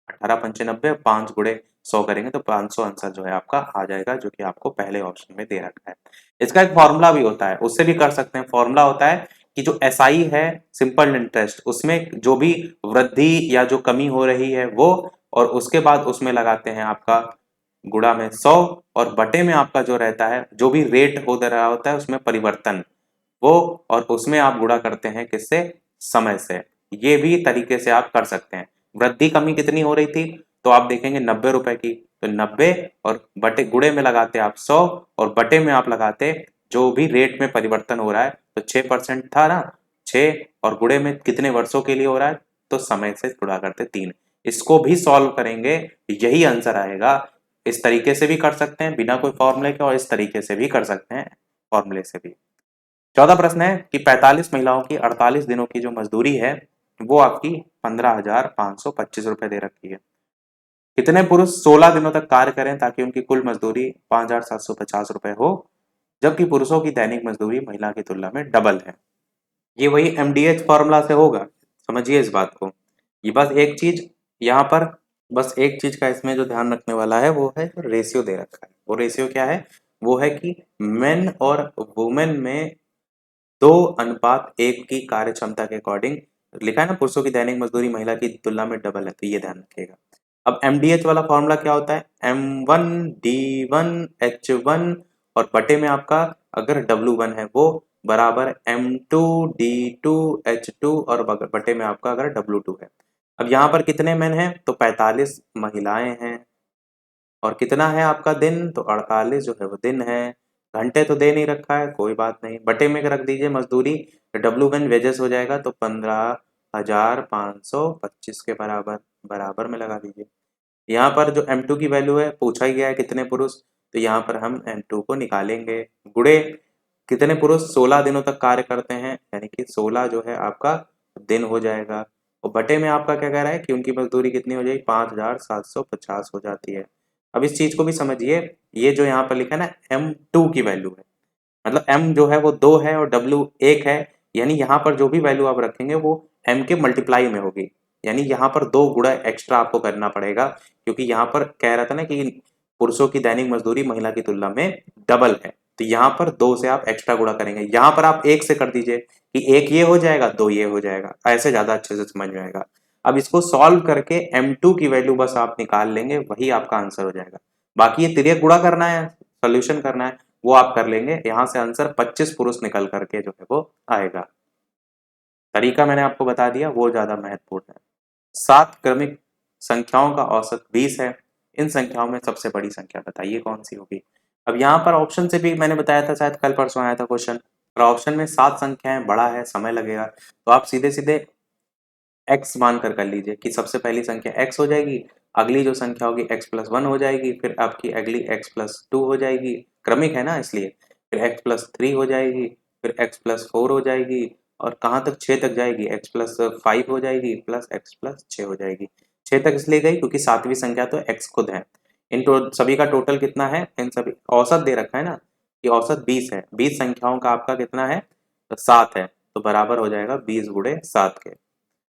18 पंचे 90, 5 गुणे 100 करेंगे तो 500 आंसर जो है आपका आ जाएगा, जो कि आपको पहले ऑप्शन में दे रखा है। इसका एक फॉर्मूला भी होता है, उससे भी कर सकते हैं। फॉर्मूला होता है कि जो एसआई है सिंपल इंटरेस्ट, उसमें जो भी वृद्धि या जो कमी हो रही है वो, और उसके बाद उसमें लगाते हैं आपका गुणा में 100, और बटे में आपका जो रहता है जो भी रेट हो रहा होता है उसमें परिवर्तन वो, और उसमें आप गुणा करते हैं किससे, समय से। ये भी तरीके से आप कर सकते हैं। वृद्धि कमी कितनी हो रही थी, तो आप देखेंगे 90 रुपए की, तो 90 और बटे गुणे में लगाते आप 100, और बटे में आप लगाते जो भी रेट में परिवर्तन हो रहा है, तो 6% था ना, 6 और गुणे में कितने वर्षों के लिए हो रहा है, तो समय से गुणा करते 3। इसको भी सॉल्व करेंगे, यही आंसर आएगा। इस तरीके से भी कर सकते हैं बिना कोई फॉर्मूले के, और इस तरीके से भी कर सकते हैं फॉर्मूले से भी। 14 प्रश्न है कि 45 महिलाओं की 48 दिनों की जो मजदूरी है वो आपकी 15,525 रुपए दे रखी है। कितने पुरुष 16 दिनों तक कार्य करें ताकि उनकी कुल मजदूरी 5,750 रुपए हो, जबकि पुरुषों की दैनिक मजदूरी महिला की तुलना में डबल है। ये वही एमडीएच फॉर्मूला से होगा, समझिए इस बात को। ये बस एक चीज यहाँ पर, बस एक चीज का इसमें जो ध्यान रखने वाला है वो है रेशियो दे रखा है। वो रेशियो क्या है, वो है कि मेन और वुमेन में 2:1 की कार्य क्षमता के अकॉर्डिंग लिखा है ना, पुरुषों की दैनिक मजदूरी महिला की तुलना में डबल है, तो ये ध्यान रखिएगा। अब एमडीएच वाला फॉर्मूला क्या होता है, M1D1H1 और बटे में आपका अगर W1 है वो बराबर M2D2H2 और बटे में आपका अगर W2 है। अब यहाँ पर कितने मैन हैं, तो 45 महिलाएं हैं, और कितना है आपका दिन, तो 48 जो है वो दिन है। घंटे तो दे नहीं रखा है, कोई बात नहीं, बटे में रख दीजिए मजदूरी, W1 वेजेस हो जाएगा तो 15,525 के बराबर, बराबर में लगा दीजिए। यहाँ पर जो M2 की वैल्यू है पूछा ही गया है कितने पुरुष, तो यहाँ पर हम M2 को निकालेंगे। गुणे कितने पुरुष 16 दिनों तक कार्य करते हैं, यानी कि 16 जो है आपका दिन हो जाएगा, और बटे में आपका क्या कह रहा है कि उनकी मजदूरी कितनी हो जाएगी, 5,750 हो जाती है। अब इस चीज को भी समझिए, ये जो यहाँ पर लिखा है ना M2 की वैल्यू है, मतलब M जो है वो 2 है और W 1 है, यानी यहाँ पर जो भी वैल्यू आप रखेंगे वो M के मल्टीप्लाई में होगी, यानी यहाँ पर 2 गुणा एक्स्ट्रा आपको करना पड़ेगा, क्योंकि यहाँ पर कह रहा था ना कि पुरुषों की दैनिक मजदूरी महिला की तुलना में डबल है, तो यहाँ पर 2 से आप एक्स्ट्रा गुणा करेंगे। यहाँ पर आप 1 से कर दीजिए कि 1 ये हो जाएगा 2 ये हो जाएगा, ऐसे ज्यादा अच्छे से समझ में आएगा। अब इसको सॉल्व करके M2 की वैल्यू बस आप निकाल लेंगे, वही आपका आंसर हो जाएगा। बाकी ये तिर्यक गुणा करना है, सोल्यूशन करना है, वो आप कर लेंगे। यहाँ से आंसर 25 पुरुष निकल करके जो है वो आएगा। तरीका मैंने आपको बता दिया, वो ज्यादा महत्वपूर्ण है। 7 क्रमिक संख्याओं का औसत 20 है, इन संख्याओं में सबसे बड़ी संख्या बताइए कौन सी होगी। अब यहाँ पर ऑप्शन से भी मैंने बताया था, शायद कल परसों आया था क्वेश्चन, और ऑप्शन में 7 संख्याएं बड़ा है, समय लगेगा, तो आप सीधे सीधे x मानकर कर लीजिए कि सबसे पहली संख्या x हो जाएगी, अगली जो संख्या होगी x+1 हो जाएगी, फिर आपकी अगली x+2 हो जाएगी, क्रमिक है ना इसलिए, फिर x+3 हो जाएगी, फिर x+4 हो जाएगी, और कहाँ तक 6 तक जाएगी, x+5 हो जाएगी, प्लस x+6 हो जाएगी। 6 तक इसलिए गई क्योंकि 7वीं संख्या तो x खुद है। इन सभी का टोटल कितना है, इन सभी औसत दे रखा है ना, कि औसत 20 है, 20 संख्याओं का आपका कितना है, तो 7 है, तो बराबर हो जाएगा 20 गुणे 7 के।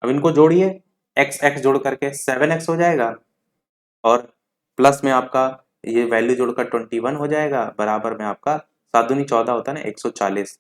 अब इनको जोड़िए, एक्स एक्स जोड़ करके 7x हो जाएगा, और प्लस में आपका ये वैल्यू जोड़कर 21 हो जाएगा, बराबर में आपका 7 दूनी 14 होता है ना, 140,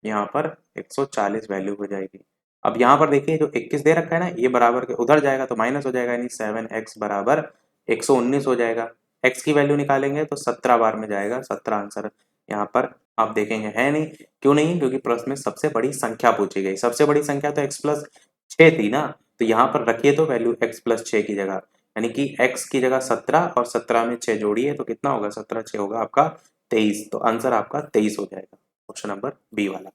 यहाँ पर 140 वैल्यू हो जाएगी। अब यहाँ पर देखिए जो 21 दे रखा है ना, ये बराबर के उधर जाएगा तो माइनस हो जाएगा, यानी 7x बराबर 119 हो जाएगा। x की वैल्यू निकालेंगे तो 17 बार में जाएगा, 17 आंसर यहाँ पर आप देखेंगे है नहीं। क्यों नहीं, क्योंकि प्रश्न में सबसे बड़ी संख्या पूछी गई, सबसे बड़ी संख्या तो x+6 थी ना, तो यहाँ पर रखिए तो वैल्यू x+6 की जगह, यानी कि x की जगह 17 और 17 में 6 जोड़िए तो कितना होगा, 17 6 होगा आपका 23, तो आंसर आपका 23 हो जाएगा, ऑप्शन नंबर बी वाला।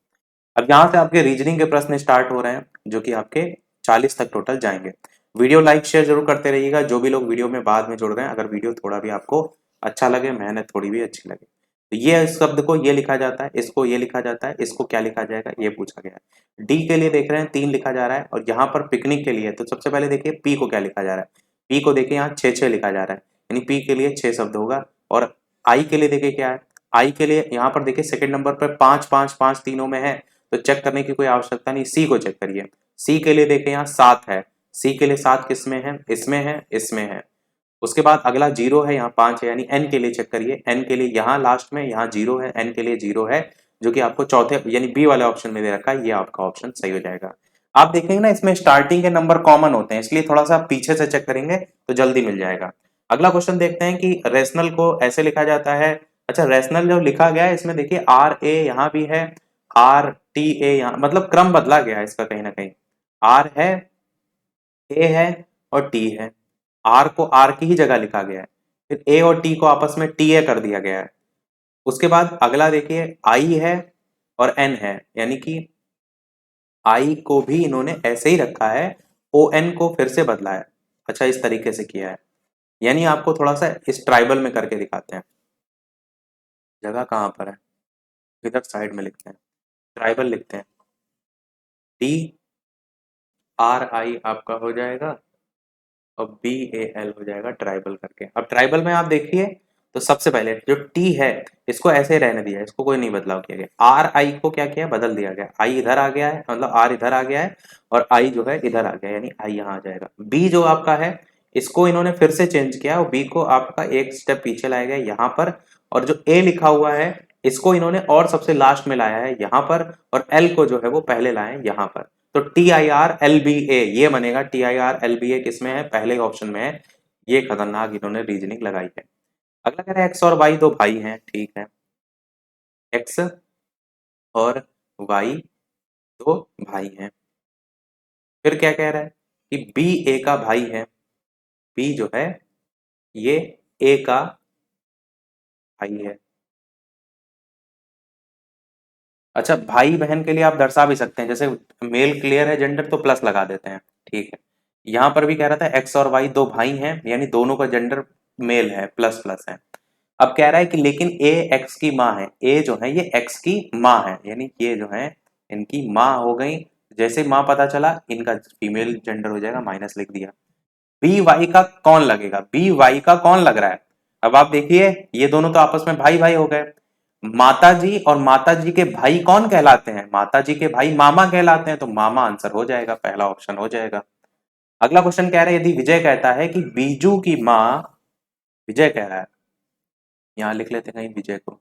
अब यहाँ से आपके रीजनिंग के प्रश्न स्टार्ट हो रहे हैं, जो कि आपके 40 तक टोटल जाएंगे। वीडियो लाइक शेयर जरूर करते रहिएगा, जो भी लोग वीडियो में बाद में जुड़ रहे हैं, अगर वीडियो थोड़ा भी आपको अच्छा लगे, मेहनत थोड़ी भी अच्छी लगे, तो ये शब्द को ये लिखा जाता है, इसको ये लिखा जाता है, इसको क्या लिखा जाएगा ये पूछा गया है। डी के लिए देख रहे हैं 3 लिखा जा रहा है, और यहाँ पर पिकनिक के लिए तो सबसे पहले देखिए पी को क्या लिखा जा रहा है, पी को देखिए यहाँ 6 6 लिखा जा रहा है, यानी पी के लिए 6 शब्द होगा। और आई के लिए देखिए क्या है, आई के लिए यहाँ पर देखिए सेकंड नंबर पर 5 5 5 तीनों में है, तो चेक करने की कोई आवश्यकता नहीं, सी को चेक करिए। सी के लिए देखिए यहाँ 7 है, सी के लिए 7 किस में है, इसमें है, इसमें है। उसके बाद अगला 0 है, यहाँ 5 है, यानी एन के लिए चेक करिए। एन के लिए यहाँ लास्ट में यहाँ 0 है, एन के लिए 0 है, जो कि आपको चौथे यानी बी वाले ऑप्शन में दे रखा है, ये आपका ऑप्शन सही हो जाएगा। आप देखेंगे ना इसमें स्टार्टिंग के नंबर कॉमन होते हैं, इसलिए थोड़ा सा पीछे से चेक करेंगे तो जल्दी मिल जाएगा। अगला क्वेश्चन देखते हैं कि रेशनल को ऐसे लिखा जाता है। अच्छा, रेशनल जो लिखा गया है इसमें देखिए आर ए यहाँ भी है, आर टी ए यहाँ, मतलब क्रम बदला गया है इसका कहीं ना कहीं। आर है, ए है और टी है। आर को आर की ही जगह लिखा गया है, फिर ए और टी को आपस में टी ए कर दिया गया है। उसके बाद अगला देखिए आई है और एन है, यानी कि आई को भी इन्होंने ऐसे ही रखा है, ओ एन को फिर से बदला है। अच्छा, इस तरीके से किया है, यानी आपको थोड़ा सा इस ट्राइबल में करके दिखाते हैं। जगह कहाँ पर है, इधर साइड में लिखते हैं, ट्राइबल लिखते हैं। डी आर आई आपका हो जाएगा और बी ए एल हो जाएगा ट्राइबल करके। अब ट्राइबल में आप देखिए तो सबसे पहले जो टी है इसको ऐसे ही रहने दिया है, इसको कोई नहीं बदलाव किया गया। आर आई को क्या किया, बदल दिया गया, आई इधर आ गया है, मतलब आर इधर आ गया है और आई जो है इधर आ गया, यानी आई यहाँ आ जाएगा। बी जो आपका है इसको इन्होंने फिर से चेंज किया और बी को आपका एक स्टेप पीछे लाया गया यहाँ पर, और जो ए लिखा हुआ है इसको इन्होंने और सबसे लास्ट में लाया है यहाँ पर, और एल को जो है वो पहले लाए हैं यहाँ पर। तो T I R L B A ये बनेगा, T I R L B A किसमें है, पहले ऑप्शन में है। ये खतरनाक इन्होंने रीजनिंग लगाई है। अगला कह रहा है एक्स और वाई दो भाई हैं, ठीक है, एक्स और वाई दो भाई हैं। फिर क्या कह रहा है कि बी ए का भाई है, बी जो है ये ए का भाई है। अच्छा, भाई बहन के लिए आप दर्शा भी सकते हैं, जैसे मेल क्लियर है जेंडर तो प्लस लगा देते हैं, ठीक है। यहाँ पर भी कह रहा था एक्स और वाई दो भाई हैं, यानी दोनों का जेंडर मेल है, प्लस प्लस है। अब कह रहा है कि लेकिन ए एक्स की माँ है, ए जो है ये एक्स की माँ है, यानी ये जो है इनकी माँ हो गई। जैसे माँ पता चला इनका फीमेल जेंडर हो जाएगा, माइनस लिख दिया। बी वाई का कौन लगेगा, बी वाई का कौन लग रहा है। अब आप देखिए ये दोनों तो आपस में भाई भाई हो गए। माता जी और माता जी के भाई कौन कहलाते हैं, माता जी के भाई मामा कहलाते हैं, तो मामा आंसर हो जाएगा, पहला ऑप्शन हो जाएगा। अगला क्वेश्चन कह रहा है यदि विजय कहता है कि बीजू की माँ, विजय कह रहा है, यहां लिख लेते हैं कहीं विजय को।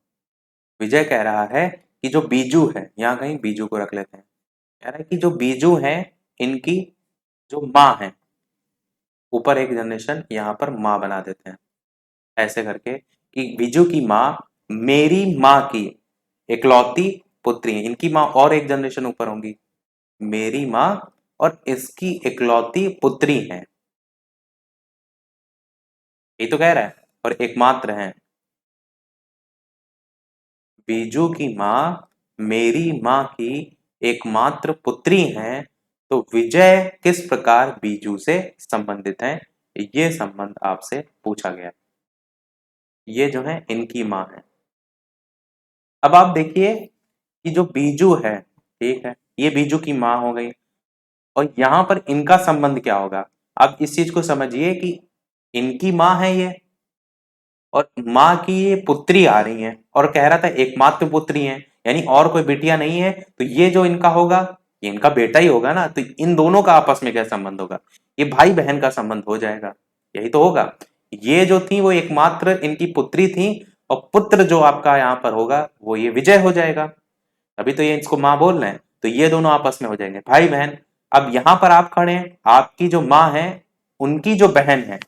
विजय कह रहा है कि जो बीजू है, यहां कहीं बीजू को रख लेते हैं, कह रहा है कि जो बीजू है इनकी जो माँ है, ऊपर एक जनरेशन यहाँ पर माँ बना देते हैं ऐसे करके कि बीजू की माँ मेरी माँ की इकलौती पुत्री है। इनकी माँ और एक जनरेशन ऊपर होंगी, मेरी माँ और इसकी इकलौती पुत्री है, ये तो कह रहा है, और एकमात्र है। बीजू की माँ मेरी माँ की एकमात्र पुत्री हैं, तो विजय किस प्रकार बीजू से संबंधित है, ये संबंध आपसे पूछा गया। ये जो है इनकी माँ है। अब आप देखिए कि जो बीजू है, ठीक है, ये बीजू की माँ हो गई, और यहां पर इनका संबंध क्या होगा। आप इस चीज को समझिए कि इनकी माँ है ये, और माँ की ये पुत्री आ रही है, और कह रहा था एकमात्र पुत्री है, यानी और कोई बेटियां नहीं है, तो ये जो इनका होगा ये इनका बेटा ही होगा ना। तो इन दोनों का आपस में क्या संबंध होगा, ये भाई बहन का संबंध हो जाएगा, यही तो होगा। ये जो थी वो एकमात्र इनकी पुत्री थी, और पुत्र जो आपका यहाँ पर होगा वो ये विजय हो जाएगा। अभी तो ये इसको माँ बोल रहे हैं, तो ये दोनों आपस में हो जाएंगे भाई बहन। अब यहां पर आप खड़े हैं, आपकी जो माँ है उनकी जो बहन है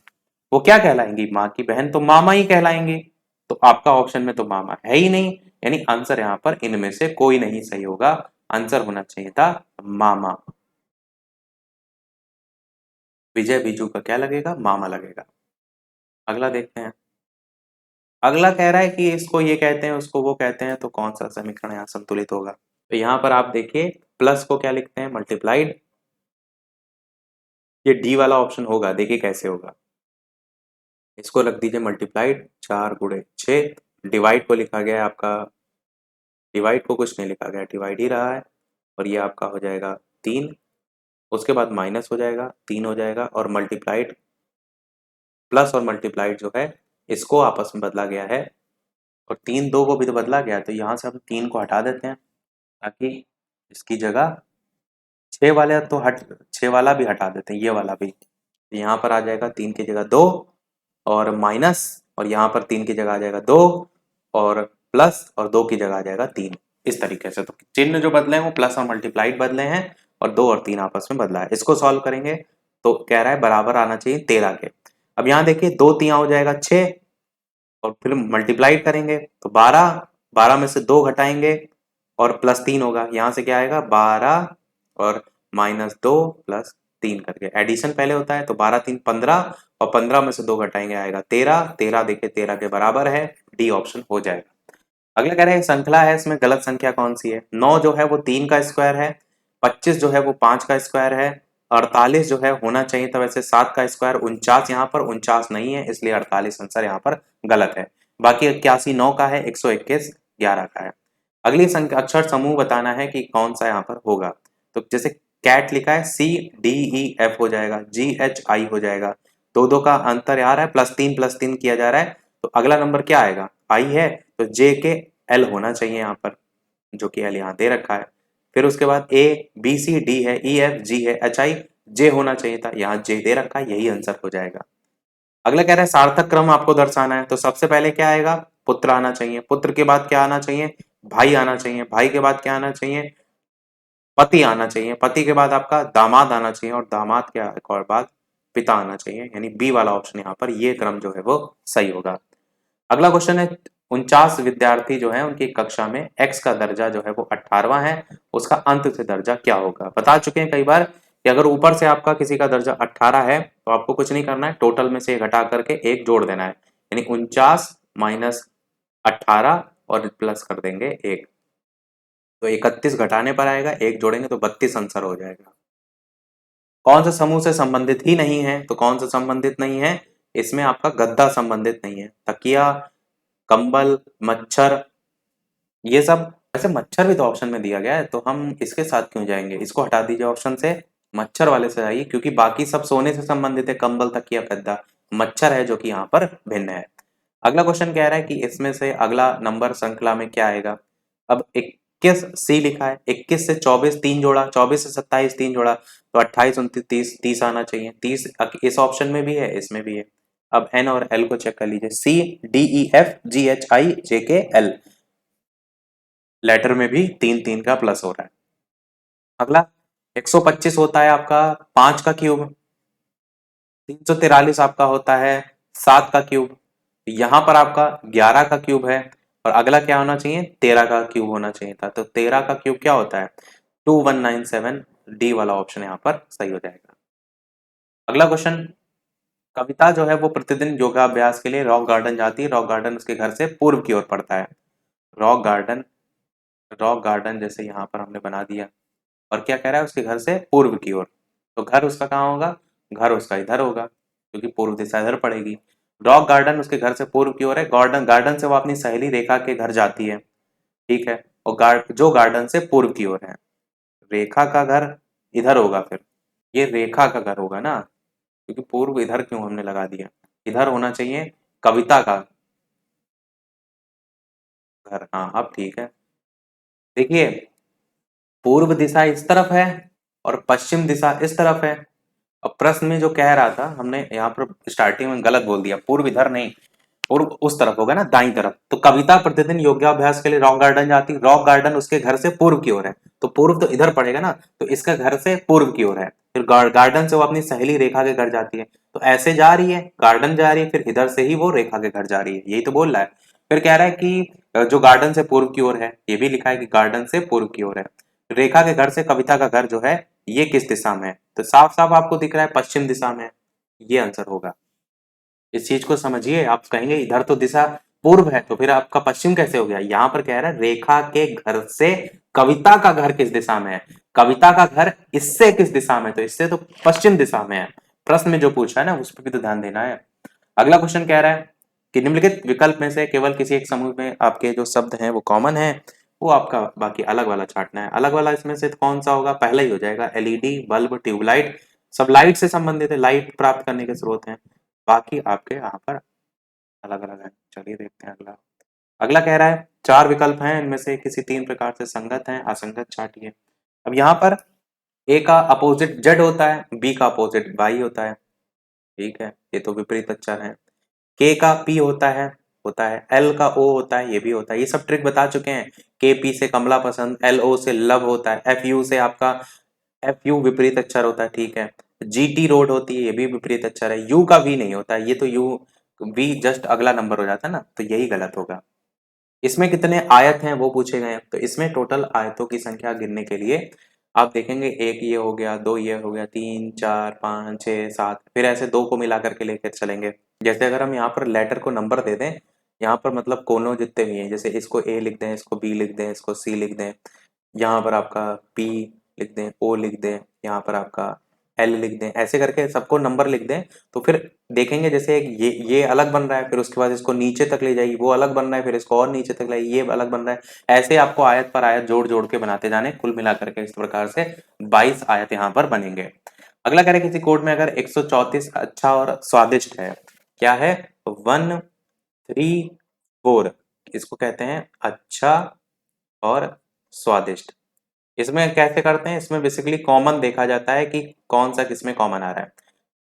वो क्या कहलाएंगी, माँ की बहन तो मामा ही कहलाएंगे। तो आपका ऑप्शन में तो मामा है ही नहीं, यानी आंसर यहाँ पर इनमें से कोई नहीं सही होगा। आंसर होना चाहिए था मामा। विजय बीजू का क्या लगेगा, मामा लगेगा। अगला देखते हैं। अगला कह रहा है कि इसको ये कहते हैं उसको वो कहते हैं, तो कौन सा समीकरण यहाँ संतुलित होगा। तो यहाँ पर आप देखिए प्लस को क्या लिखते हैं, मल्टीप्लाइड। ये डी वाला ऑप्शन होगा, देखिए कैसे होगा। इसको रख दीजिए मल्टीप्लाइड, 4 × 6। डिवाइड को लिखा गया है आपका, डिवाइड को कुछ नहीं लिखा गया, डिवाइड ही रहा है, और ये आपका हो जाएगा 3। उसके बाद माइनस हो जाएगा, 3 हो जाएगा, और मल्टीप्लाइड, प्लस और मल्टीप्लाइड जो है इसको आपस में बदला गया है, और 3 2 को भी तो बदला गया, तो यहाँ से हम 3 को हटा देते हैं ताकि इसकी जगह 6 वाले तो 6 वाला भी हटा देते हैं, ये वाला भी। यहाँ पर आ जाएगा 3 की जगह 2 और माइनस, और यहाँ पर 3 की जगह आ जाएगा 2 और प्लस, और 2 की जगह आ जाएगा 3। इस तरीके से तो चिन्ह जो बदले हैं वो प्लस और मल्टीप्लाइड बदले हैं, और 2 और 3 आपस में बदला है। इसको सॉल्व करेंगे तो कह रहा है बराबर आना चाहिए 13 के। अब यहाँ देखिए 2 3 हो जाएगा 6, और फिर मल्टीप्लाइड करेंगे तो 12, 12 में से 2 घटाएंगे और प्लस 3 होगा। यहाँ से क्या आएगा 12 और माइनस 2 प्लस 3 करके एडिशन पहले होता है, तो 12 3 15, और 15 में से 2 घटाएंगे आएगा 13। 13 देखिए 13 के बराबर है, डी ऑप्शन हो जाएगा। अगला कह रहे हैं श्रृंखला है, इसमें गलत संख्या कौन सी है। 9 जो है वो 3 का स्क्वायर है, 25 जो है वो 5 का स्क्वायर है, 48 जो है होना चाहिए था वैसे 7 का स्क्वायर, 49 यहाँ पर 49 नहीं है, इसलिए 48 आंसर यहाँ पर गलत है। बाकी 81 9 का है, 121 11 का है। अगली संख्या अक्षर समूह बताना है कि कौन सा यहाँ पर होगा। तो जैसे कैट लिखा है CDEF हो जाएगा, GHI हो जाएगा। 2 2 का अंतर आ रहा है, +3 +3 किया जा रहा है, तो अगला नंबर क्या आएगा I है, तो J के L होना चाहिए यहाँ पर, जो कि L यहाँ दे रखा है। फिर उसके बाद ABCD है, EFG है, HI J होना चाहिए था, यहाँ J दे रखा है, यही आंसर हो जाएगा। अगला कह रहा है सार्थक क्रम आपको दर्शाना है, तो सबसे पहले क्या आएगा पुत्र आना चाहिए, पुत्र के बाद क्या आना चाहिए भाई आना चाहिए, भाई के बाद क्या आना चाहिए पति आना चाहिए, पति के बाद आपका दामाद आना चाहिए, और दामाद के एक और बाद पिता आना चाहिए, यानी बी वाला ऑप्शन यहाँ पर ये क्रम जो है वो सही होगा। अगला क्वेश्चन है 49 विद्यार्थी जो है उनकी कक्षा में x का दर्जा जो है वो 18वां है, उसका अंत से दर्जा क्या होगा। बता चुके हैं कई बार कि अगर ऊपर से आपका किसी का दर्जा 18 है तो आपको कुछ नहीं करना है, टोटल में से घटा करके एक जोड़ देना है, यानी 49 माइनस 18 और प्लस कर देंगे 1, तो 31 घटाने पर आएगा, एक जोड़ेंगे तो 32 आंसर हो जाएगा। कौन सा समूह से संबंधित ही नहीं है, तो कौन सा संबंधित नहीं है, इसमें आपका गद्दा संबंधित नहीं है। तकिया, कंबल, मच्छर, ये सब, वैसे मच्छर भी तो ऑप्शन में दिया गया है, तो हम इसके साथ क्यों जाएंगे, इसको हटा दीजिए ऑप्शन से, मच्छर वाले से आइए, क्योंकि बाकी सब सोने से संबंधित है, कंबल तकिया गद्दा, मच्छर है जो कि यहाँ पर भिन्न है। अगला क्वेश्चन कह रहा है कि इसमें से अगला नंबर श्रृंखला में क्या आएगा। अब 21 सी लिखा है, 21 से 24 3 जोड़ा, 24 से 27 3 जोड़ा, तो 28 29 30 30 आना चाहिए, 30 इस ऑप्शन में भी है, इसमें भी है। अब एन और एल को चेक कर लीजिए, CDEFGHIJKL लेटर में भी 3 3 का प्लस हो रहा है। अगला 125 होता है आपका 5 का क्यूब, 343 आपका होता है 7 का क्यूब, यहाँ पर आपका 11 का क्यूब है, और अगला क्या होना चाहिए 13 का क्यूब होना चाहिए था, तो 13 का क्यूब क्या होता है 2197, डी वाला ऑप्शन यहाँ पर सही हो जाएगा। अगला क्वेश्चन, कविता जो है वो प्रतिदिन योगाभ्यास के लिए रॉक गार्डन जाती है, रॉक गार्डन उसके घर से पूर्व की ओर पड़ता है। रॉक गार्डन, रॉक गार्डन जैसे यहाँ पर हमने बना दिया, और क्या कह रहा है उसके घर से पूर्व की ओर, तो घर उसका कहाँ होगा, घर उसका इधर होगा क्योंकि पूर्व दिशा इधर पड़ेगी। रॉक गार्डन उसके घर से पूर्व की ओर है, गार्डन गार्डन से वो अपनी सहेली रेखा के घर जाती है, ठीक है, और जो गार्डन से पूर्व की ओर है, रेखा का घर इधर होगा, फिर ये रेखा का घर होगा ना, क्योंकि पूर्व इधर क्यों हमने लगा दिया, इधर होना चाहिए कविता का घर। हाँ अब ठीक है, देखिए पूर्व दिशा इस तरफ है और पश्चिम दिशा इस तरफ है। अब प्रश्न में जो कह रहा था हमने यहाँ पर स्टार्टिंग में गलत बोल दिया, पूर्व इधर नहीं, पूर्व उस तरफ होगा ना दाईं तरफ, तो कविता प्रतिदिन योगाभ्यास के लिए रॉक गार्डन जाती, रॉक गार्डन उसके घर से पूर्व की ओर है, तो पूर्व तो इधर पड़ेगा ना, तो इसका घर से पूर्व की ओर है, फिर गार्डन से वो अपनी सहेली रेखा के घर जाती है, तो ऐसे जा रही है गार्डन जा रही है, फिर इधर से ही वो रेखा के घर जा रही है, यही तो बोल रहा है। फिर कह रहा है कि जो गार्डन से पूर्व की ओर है, ये भी लिखा है कि गार्डन से पूर्व की ओर है, रेखा के घर से कविता का घर जो है ये किस दिशा में है, तो साफ साफ आपको दिख रहा है पश्चिम दिशा में, ये आंसर होगा। इस चीज को समझिए, आप कहेंगे इधर तो दिशा पूर्व है तो फिर आपका पश्चिम कैसे हो गया, यहाँ पर कह रहा है रेखा के घर से कविता का घर किस दिशा में है, कविता का घर इससे किस दिशा में, तो इससे तो पश्चिम दिशा में है, प्रश्न में जो पूछा है ना उस पर भी तो ध्यान देना है। अगला क्वेश्चन कह रहा है कि निम्नलिखित विकल्प में से केवल किसी एक समूह में आपके जो शब्द हैं वो कॉमन है, वो आपका बाकी अलग वाला छांटना है। अलग वाला इसमें से कौन सा होगा, पहला ही हो जाएगा, एलईडी बल्ब ट्यूबलाइट, सब लाइट से संबंधित है, लाइट प्राप्त करने के स्रोत हैं, बाकी आपके यहाँ पर अलग अलग है। चलिए देखते हैं अगला। अगला कह रहा है 4 विकल्प हैं, इनमें से किसी 3 प्रकार से संगत हैं, असंगत छांटिए। अब यहाँ पर ए का अपोजिट जेड होता है, बी का अपोजिट वाई होता है, ठीक है, ये तो विपरीत अक्षर है। के का पी होता है, एल का ओ होता है, ये भी होता है, ये सब ट्रिक बता चुके हैं। के पी से कमला पसंद, एल ओ से लव होता है, एफ यू से आपका, एफ यू विपरीत अक्षर होता है, ठीक है। जी टी रोड होती है, ये भी विपरीत अक्षर है। यू का वी नहीं होता है, ये तो यू वी जस्ट अगला नंबर हो जाता है ना, तो यही गलत होगा। इसमें कितने आयत हैं वो पूछे गए हैं, तो इसमें टोटल आयतों की संख्या गिनने के लिए आप देखेंगे, एक ये हो गया, दो ये हो गया, तीन चार पाँच छः सात, फिर ऐसे दो को मिला करके लेकर चलेंगे। जैसे अगर हम यहाँ पर लेटर को नंबर दे दें, यहाँ पर मतलब कोनों जितने भी हैं, जैसे इसको ए लिख दें, इसको बी लिख दें, इसको सी लिख दें, यहाँ पर आपका पी लिख दें, ओ लिख दें, यहाँ पर आपका एल लिख दें, ऐसे करके सबको नंबर लिख दें, तो फिर देखेंगे जैसे ये अलग बन रहा है, फिर उसके बाद इसको नीचे तक ले जाइए, वो अलग बन रहा है, फिर इसको और नीचे तक लाइए, ये अलग बन रहा है। ऐसे आपको आयत पर आयत जोड़ जोड़ के बनाते जाने, कुल मिलाकर के इस प्रकार से 22 आयत यहाँ पर बनेंगे। अगला कह रहे किसी कोड में अगर 134 अच्छा और स्वादिष्ट है, क्या है, 134, इसको कहते हैं अच्छा और स्वादिष्ट। इसमें कैसे करते हैं, इसमें बेसिकली कॉमन देखा जाता है कि कौन सा किसमें कॉमन आ रहा है।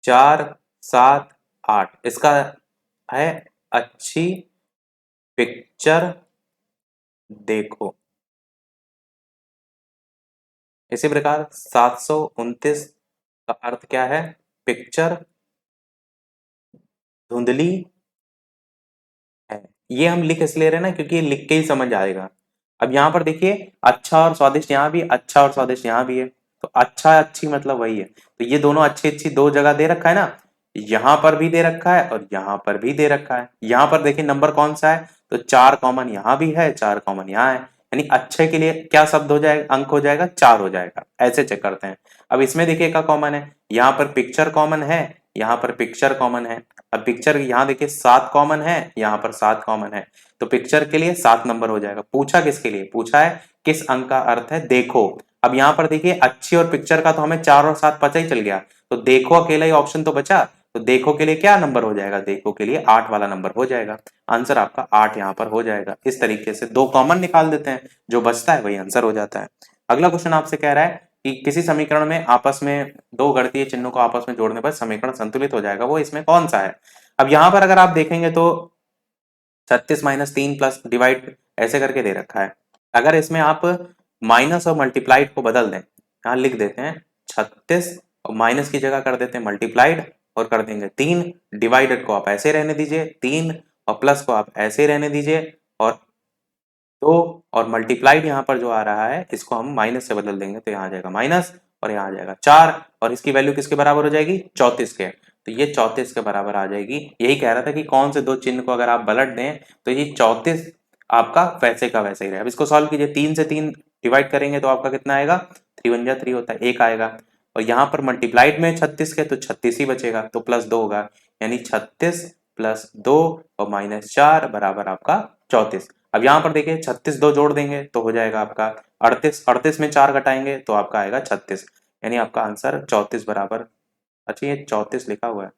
4 7 8 इसका है अच्छी पिक्चर देखो। इसी प्रकार 729 का अर्थ क्या है, पिक्चर धुंधली है। ये हम लिख इसलिए रहे हैं ना, क्योंकि ये लिख के ही समझ आएगा। अब यहाँ पर देखिए अच्छा और स्वादिष्ट यहाँ भी, अच्छा और स्वादिष्ट यहाँ भी है, तो अच्छा अच्छी मतलब वही है, तो ये दोनों अच्छी अच्छी दो जगह दे रखा है ना, यहाँ पर भी दे रखा है और यहाँ पर भी दे रखा है। यहाँ पर देखिए नंबर कौन सा है, तो 4 कॉमन यहाँ भी है, 4 कॉमन यहाँ है, यानी अच्छे के लिए क्या शब्द हो जाएगा, अंक हो जाएगा, 4 हो जाएगा। ऐसे चेक करते हैं। अब इसमें देखिए क्या कॉमन है, यहाँ पर पिक्चर कॉमन है, यहाँ पर पिक्चर कॉमन है। अब पिक्चर यहाँ देखिए 7 कॉमन है, यहाँ पर 7 कॉमन है, तो पिक्चर के लिए 7 नंबर हो जाएगा। पूछा किसके लिए, पूछा है किस अंक का अर्थ है देखो। अब यहाँ पर देखिए अच्छी और पिक्चर का तो हमें 4 और 7 पता ही चल गया, तो देखो अकेला ही ऑप्शन तो बचा, तो देखो के लिए क्या नंबर हो जाएगा, देखो के लिए 8 वाला नंबर हो जाएगा। आंसर आपका 8 यहाँ पर हो जाएगा। इस तरीके से दो कॉमन निकाल देते हैं, जो बचता है वही आंसर हो जाता है। अगला क्वेश्चन आपसे कह रहा है कि किसी समीकरण में आपस में दो गणितीय चिन्हों को आपस में जोड़ने पर समीकरण संतुलित हो जाएगा, वो इसमें कौन सा है। अब यहाँ पर अगर आप देखेंगे तो 36 माइनस 3 प्लस डिवाइड ऐसे करके दे रखा है। अगर इसमें आप माइनस और मल्टीप्लाइड को बदल दें, यहाँ लिख देते हैं 36 और माइनस की जगह कर देते हैं मल्टीप्लाइड और कर देंगे 3, डिवाइडेड को आप ऐसे रहने दीजिए 3 और प्लस को आप ऐसे रहने दीजिए, और 2 और मल्टीप्लाइड यहाँ पर जो आ रहा है इसको हम माइनस से बदल देंगे, तो यहाँ आ जाएगा माइनस और यहाँ आ जाएगा 4, और इसकी वैल्यू किसके बराबर हो जाएगी, 34 के, तो ये 34 के बराबर आ जाएगी। यही कह रहा था कि कौन से दो चिन्ह को अगर आप पलट दें तो ये 34 आपका वैसे का वैसे ही रहेगा। अब इसको सॉल्व कीजिए, 3 से 3 डिवाइड करेंगे तो आपका कितना आएगा, 3 1 जा 3 होता है, एक आएगा, और यहाँ पर मल्टीप्लाइड में 36 के तो 36 ही बचेगा, तो प्लस 2 होगा, यानी 36 प्लस 2 और माइनस 4 बराबर आपका 34। अब यहाँ पर देखिए 36 दो जोड़ देंगे तो हो जाएगा आपका 38, 38 में 4 घटाएंगे तो आपका आएगा 36, यानी आपका आंसर 34 बराबर, अच्छा ये 34 लिखा हुआ है,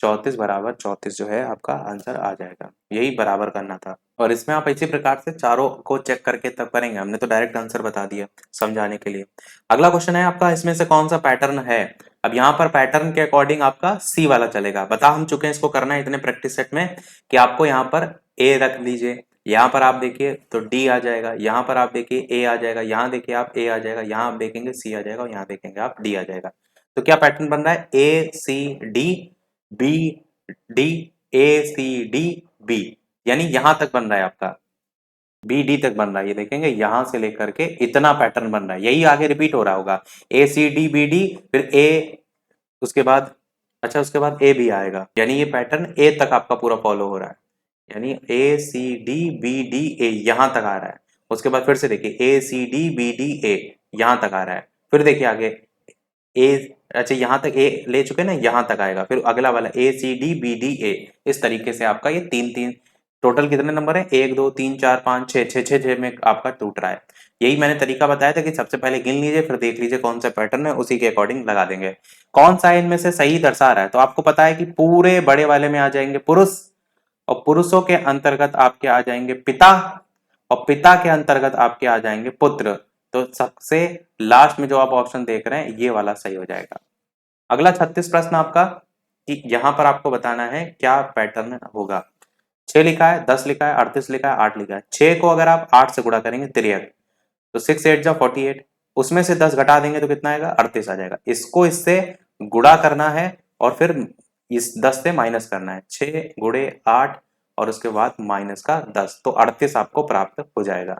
34 बराबर 34 जो है आपका आंसर आ जाएगा, यही बराबर करना था। और इसमें आप इसी प्रकार से चारों को चेक करके तब करेंगे, हमने तो डायरेक्ट आंसर बता दिया समझाने के लिए। अगला क्वेश्चन है आपका इसमें से कौन सा पैटर्न है। अब यहाँ पर पैटर्न के अकॉर्डिंग आपका सी वाला चलेगा, बता हम चुके हैं इसको करना है इतने प्रैक्टिस सेट में, कि आपको यहाँ पर ए रख दीजिए, यहाँ पर आप देखिए तो डी आ जाएगा, यहाँ पर आप देखिए ए आ जाएगा, यहाँ देखिए आप ए आ जाएगा, यहाँ आप देखेंगे सी आ जाएगा और यहाँ देखेंगे आप डी आ जाएगा। तो क्या पैटर्न बन रहा है, ए सी डी, बी डी, ए सी डी बी, यानी यहां तक बन रहा है आपका, बी डी तक बन रहा है, ये देखेंगे यहां से लेकर के इतना पैटर्न बन रहा है, यही आगे रिपीट हो रहा होगा, ए सी डी बी डी, फिर ए, उसके बाद अच्छा उसके बाद ए भी आएगा, यानी ये पैटर्न ए तक आपका पूरा फॉलो हो रहा है, यानी A C D B D A यहां तक आ रहा है। उसके बाद फिर से देखिए A C D B D A यहां तक आ रहा है, फिर देखिए आगे ए, अच्छा यहाँ तक ए ले चुके ना, यहाँ तक आएगा, फिर अगला वाला A C D B D A, इस तरीके से आपका ये तीन तीन टोटल कितने नंबर है, 1 2 3 4 5 6 6 6 6 में आपका टूट रहा है। यही मैंने तरीका बताया था कि सबसे पहले गिन लीजिए, फिर देख लीजिए कौन सा पैटर्न है, उसी के अकॉर्डिंग लगा देंगे। कौन सा इनमें से सही दर्शा रहा है, तो आपको पता है कि पूरे बड़े वाले में आ जाएंगे पुरुष और पुरुषों के अंतर्गत आपके आ जाएंगे पिता, और पिता के अंतर्गत आपके आ जाएंगे पुत्र। तो सबसे लास्ट में जो आप ऑप्शन देख रहे हैं ये वाला सही हो जाएगा। अगला 36 प्रश्न आपका, कि यहां पर आपको बताना है क्या पैटर्न होगा। 6 लिखा है, 10 लिखा है, 38 लिखा है, 8 लिखा है। 6 को अगर आप 8 से गुणा करेंगे 63, तो 6 8 जा 48, उसमें से 10 घटा देंगे तो कितना आएगा, 38 आ जाएगा। इसको इससे गुणा करना है और फिर इस 10 से माइनस करना है, 6 गुणे 8 और उसके बाद माइनस का 10, तो 38 आपको प्राप्त हो जाएगा।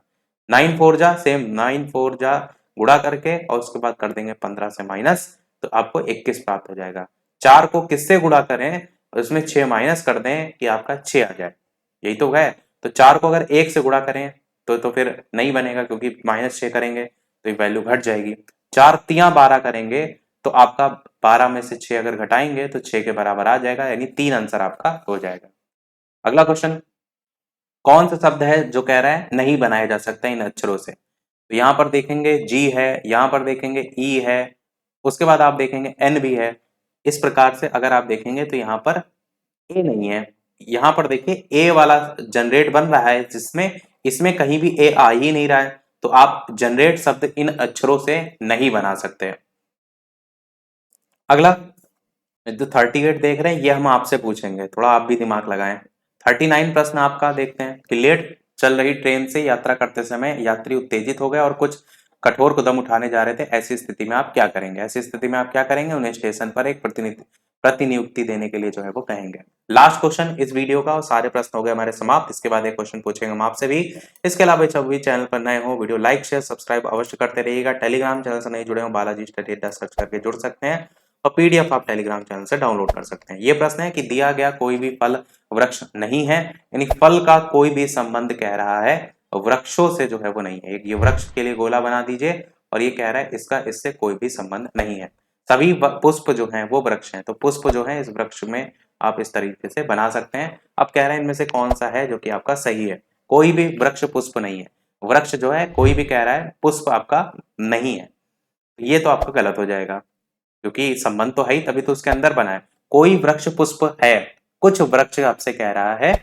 9 4 जा सेम, 9 4 जा गुणा करके और उसके बाद कर देंगे 15 से माइनस, तो आपको 21 प्राप्त हो जाएगा। 4 को किससे गुणा करें, उसमें 6 माइनस कर दें कि आपका 6 आ जाए, यही तो है। तो 4 को अगर 1 से गुणा करें तो फिर नहीं बनेगा, क्योंकि -6 करेंगे तो ये वैल्यू घट जाएगी। 4 तिया 12 करेंगे तो आपका 12 में से 6 अगर घटाएंगे तो 6 के बराबर आ जाएगा, यानी 3 आंसर आपका हो जाएगा। अगला क्वेश्चन, कौन सा शब्द है जो कह रहा है नहीं बनाया जा सकता इन अक्षरों से। तो यहां पर देखेंगे जी है, यहां पर देखेंगे ई है, उसके बाद आप देखेंगे एन भी है। इस प्रकार से अगर आप देखेंगे तो यहाँ पर ए नहीं है, यहां पर देखिए ए वाला जनरेट बन रहा है, जिसमें इसमें कहीं भी ए आ ही नहीं रहा है, तो आप जनरेट शब्द इन अक्षरों से नहीं बना सकते। अगला जो 38 देख रहे हैं ये हम आपसे पूछेंगे, थोड़ा आप भी दिमाग लगाएं। 39 प्रश्न आपका देखते हैं कि लेट चल रही ट्रेन से यात्रा करते समय यात्री उत्तेजित हो गए और कुछ कठोर कदम उठाने जा रहे थे, ऐसी स्थिति में आप क्या करेंगे। ऐसी स्थिति में आप क्या करेंगे, उन्हें स्टेशन पर एक प्रतिनियुक्ति देने के लिए जो है वो कहेंगे। लास्ट क्वेश्चन इस वीडियो का, और सारे प्रश्न हो गए हमारे समाप्त। इसके बाद एक क्वेश्चन पूछेंगे हम आपसे भी। इसके अलावा जब भी चैनल पर नए हो, वीडियो लाइक शेयर सब्सक्राइब अवश्य करते रहिएगा। टेलीग्राम चैनल से नहीं जुड़े हो, बालाजी स्टडी अड्डा सर्च करके जुड़ सकते हैं और पीडीएफ आप टेलीग्राम चैनल से डाउनलोड कर सकते हैं। ये प्रश्न है कि दिया गया कोई भी फल वृक्ष नहीं है, यानी फल का कोई भी संबंध कह रहा है वृक्षों से जो है वो नहीं है। ये वृक्ष के लिए गोला बना दीजिए, और ये कह रहा है इसका इससे कोई भी संबंध नहीं है। सभी पुष्प जो हैं वो वृक्ष हैं, तो पुष्प जो है इस वृक्ष में आप इस तरीके से बना सकते हैं। अब कह रहे हैं इनमें से कौन सा है जो कि आपका सही है। कोई भी वृक्ष पुष्प नहीं है, वृक्ष जो है कोई भी कह रहा है, पुष्प आपका नहीं है, ये तो आपका गलत हो जाएगा, क्योंकि संबंध तो है ही, तभी तो उसके अंदर बना है। कोई वृक्ष पुष्प है, कुछ वृक्ष आपसे कह रहा है,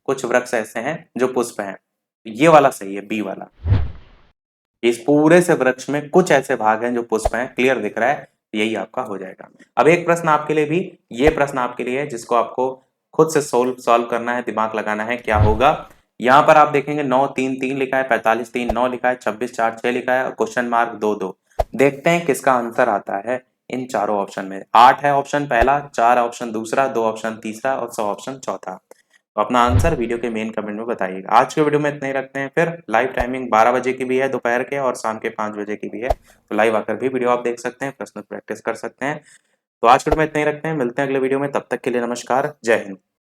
कुछ वृक्ष ऐसे हैं जो पुष्प हैं, ये वाला सही है, बी वाला। इस पूरे से वृक्ष में कुछ ऐसे भाग हैं जो पुष्प हैं, क्लियर दिख रहा है, यही आपका हो जाएगा। अब एक प्रश्न आपके लिए भी, ये प्रश्न आपके लिए है जिसको आपको खुद से सॉल्व करना है, दिमाग लगाना है क्या होगा। यहाँ पर आप देखेंगे 9 3 3 लिखा है, 45 3 9 लिखा है, 26 4 6 लिखा है और क्वेश्चन मार्क 2 2। देखते हैं किसका आंसर आता है इन चारों ऑप्शन में। 8 है ऑप्शन पहला, 4 ऑप्शन दूसरा, 2 ऑप्शन तीसरा और 100 ऑप्शन चौथा। तो अपना आंसर वीडियो के मेन कमेंट में बताइएगा। आज के वीडियो में इतना ही रखते हैं, फिर लाइव टाइमिंग 12 बजे की भी है दोपहर के, और शाम के 5 बजे की भी है, तो लाइव आकर भी वीडियो आप देख सकते हैं, प्रश्न प्रैक्टिस कर सकते हैं। तो आज के वीडियो में इतना ही रखते हैं, मिलते हैं अगले वीडियो में, तब तक के लिए नमस्कार, जय हिंद।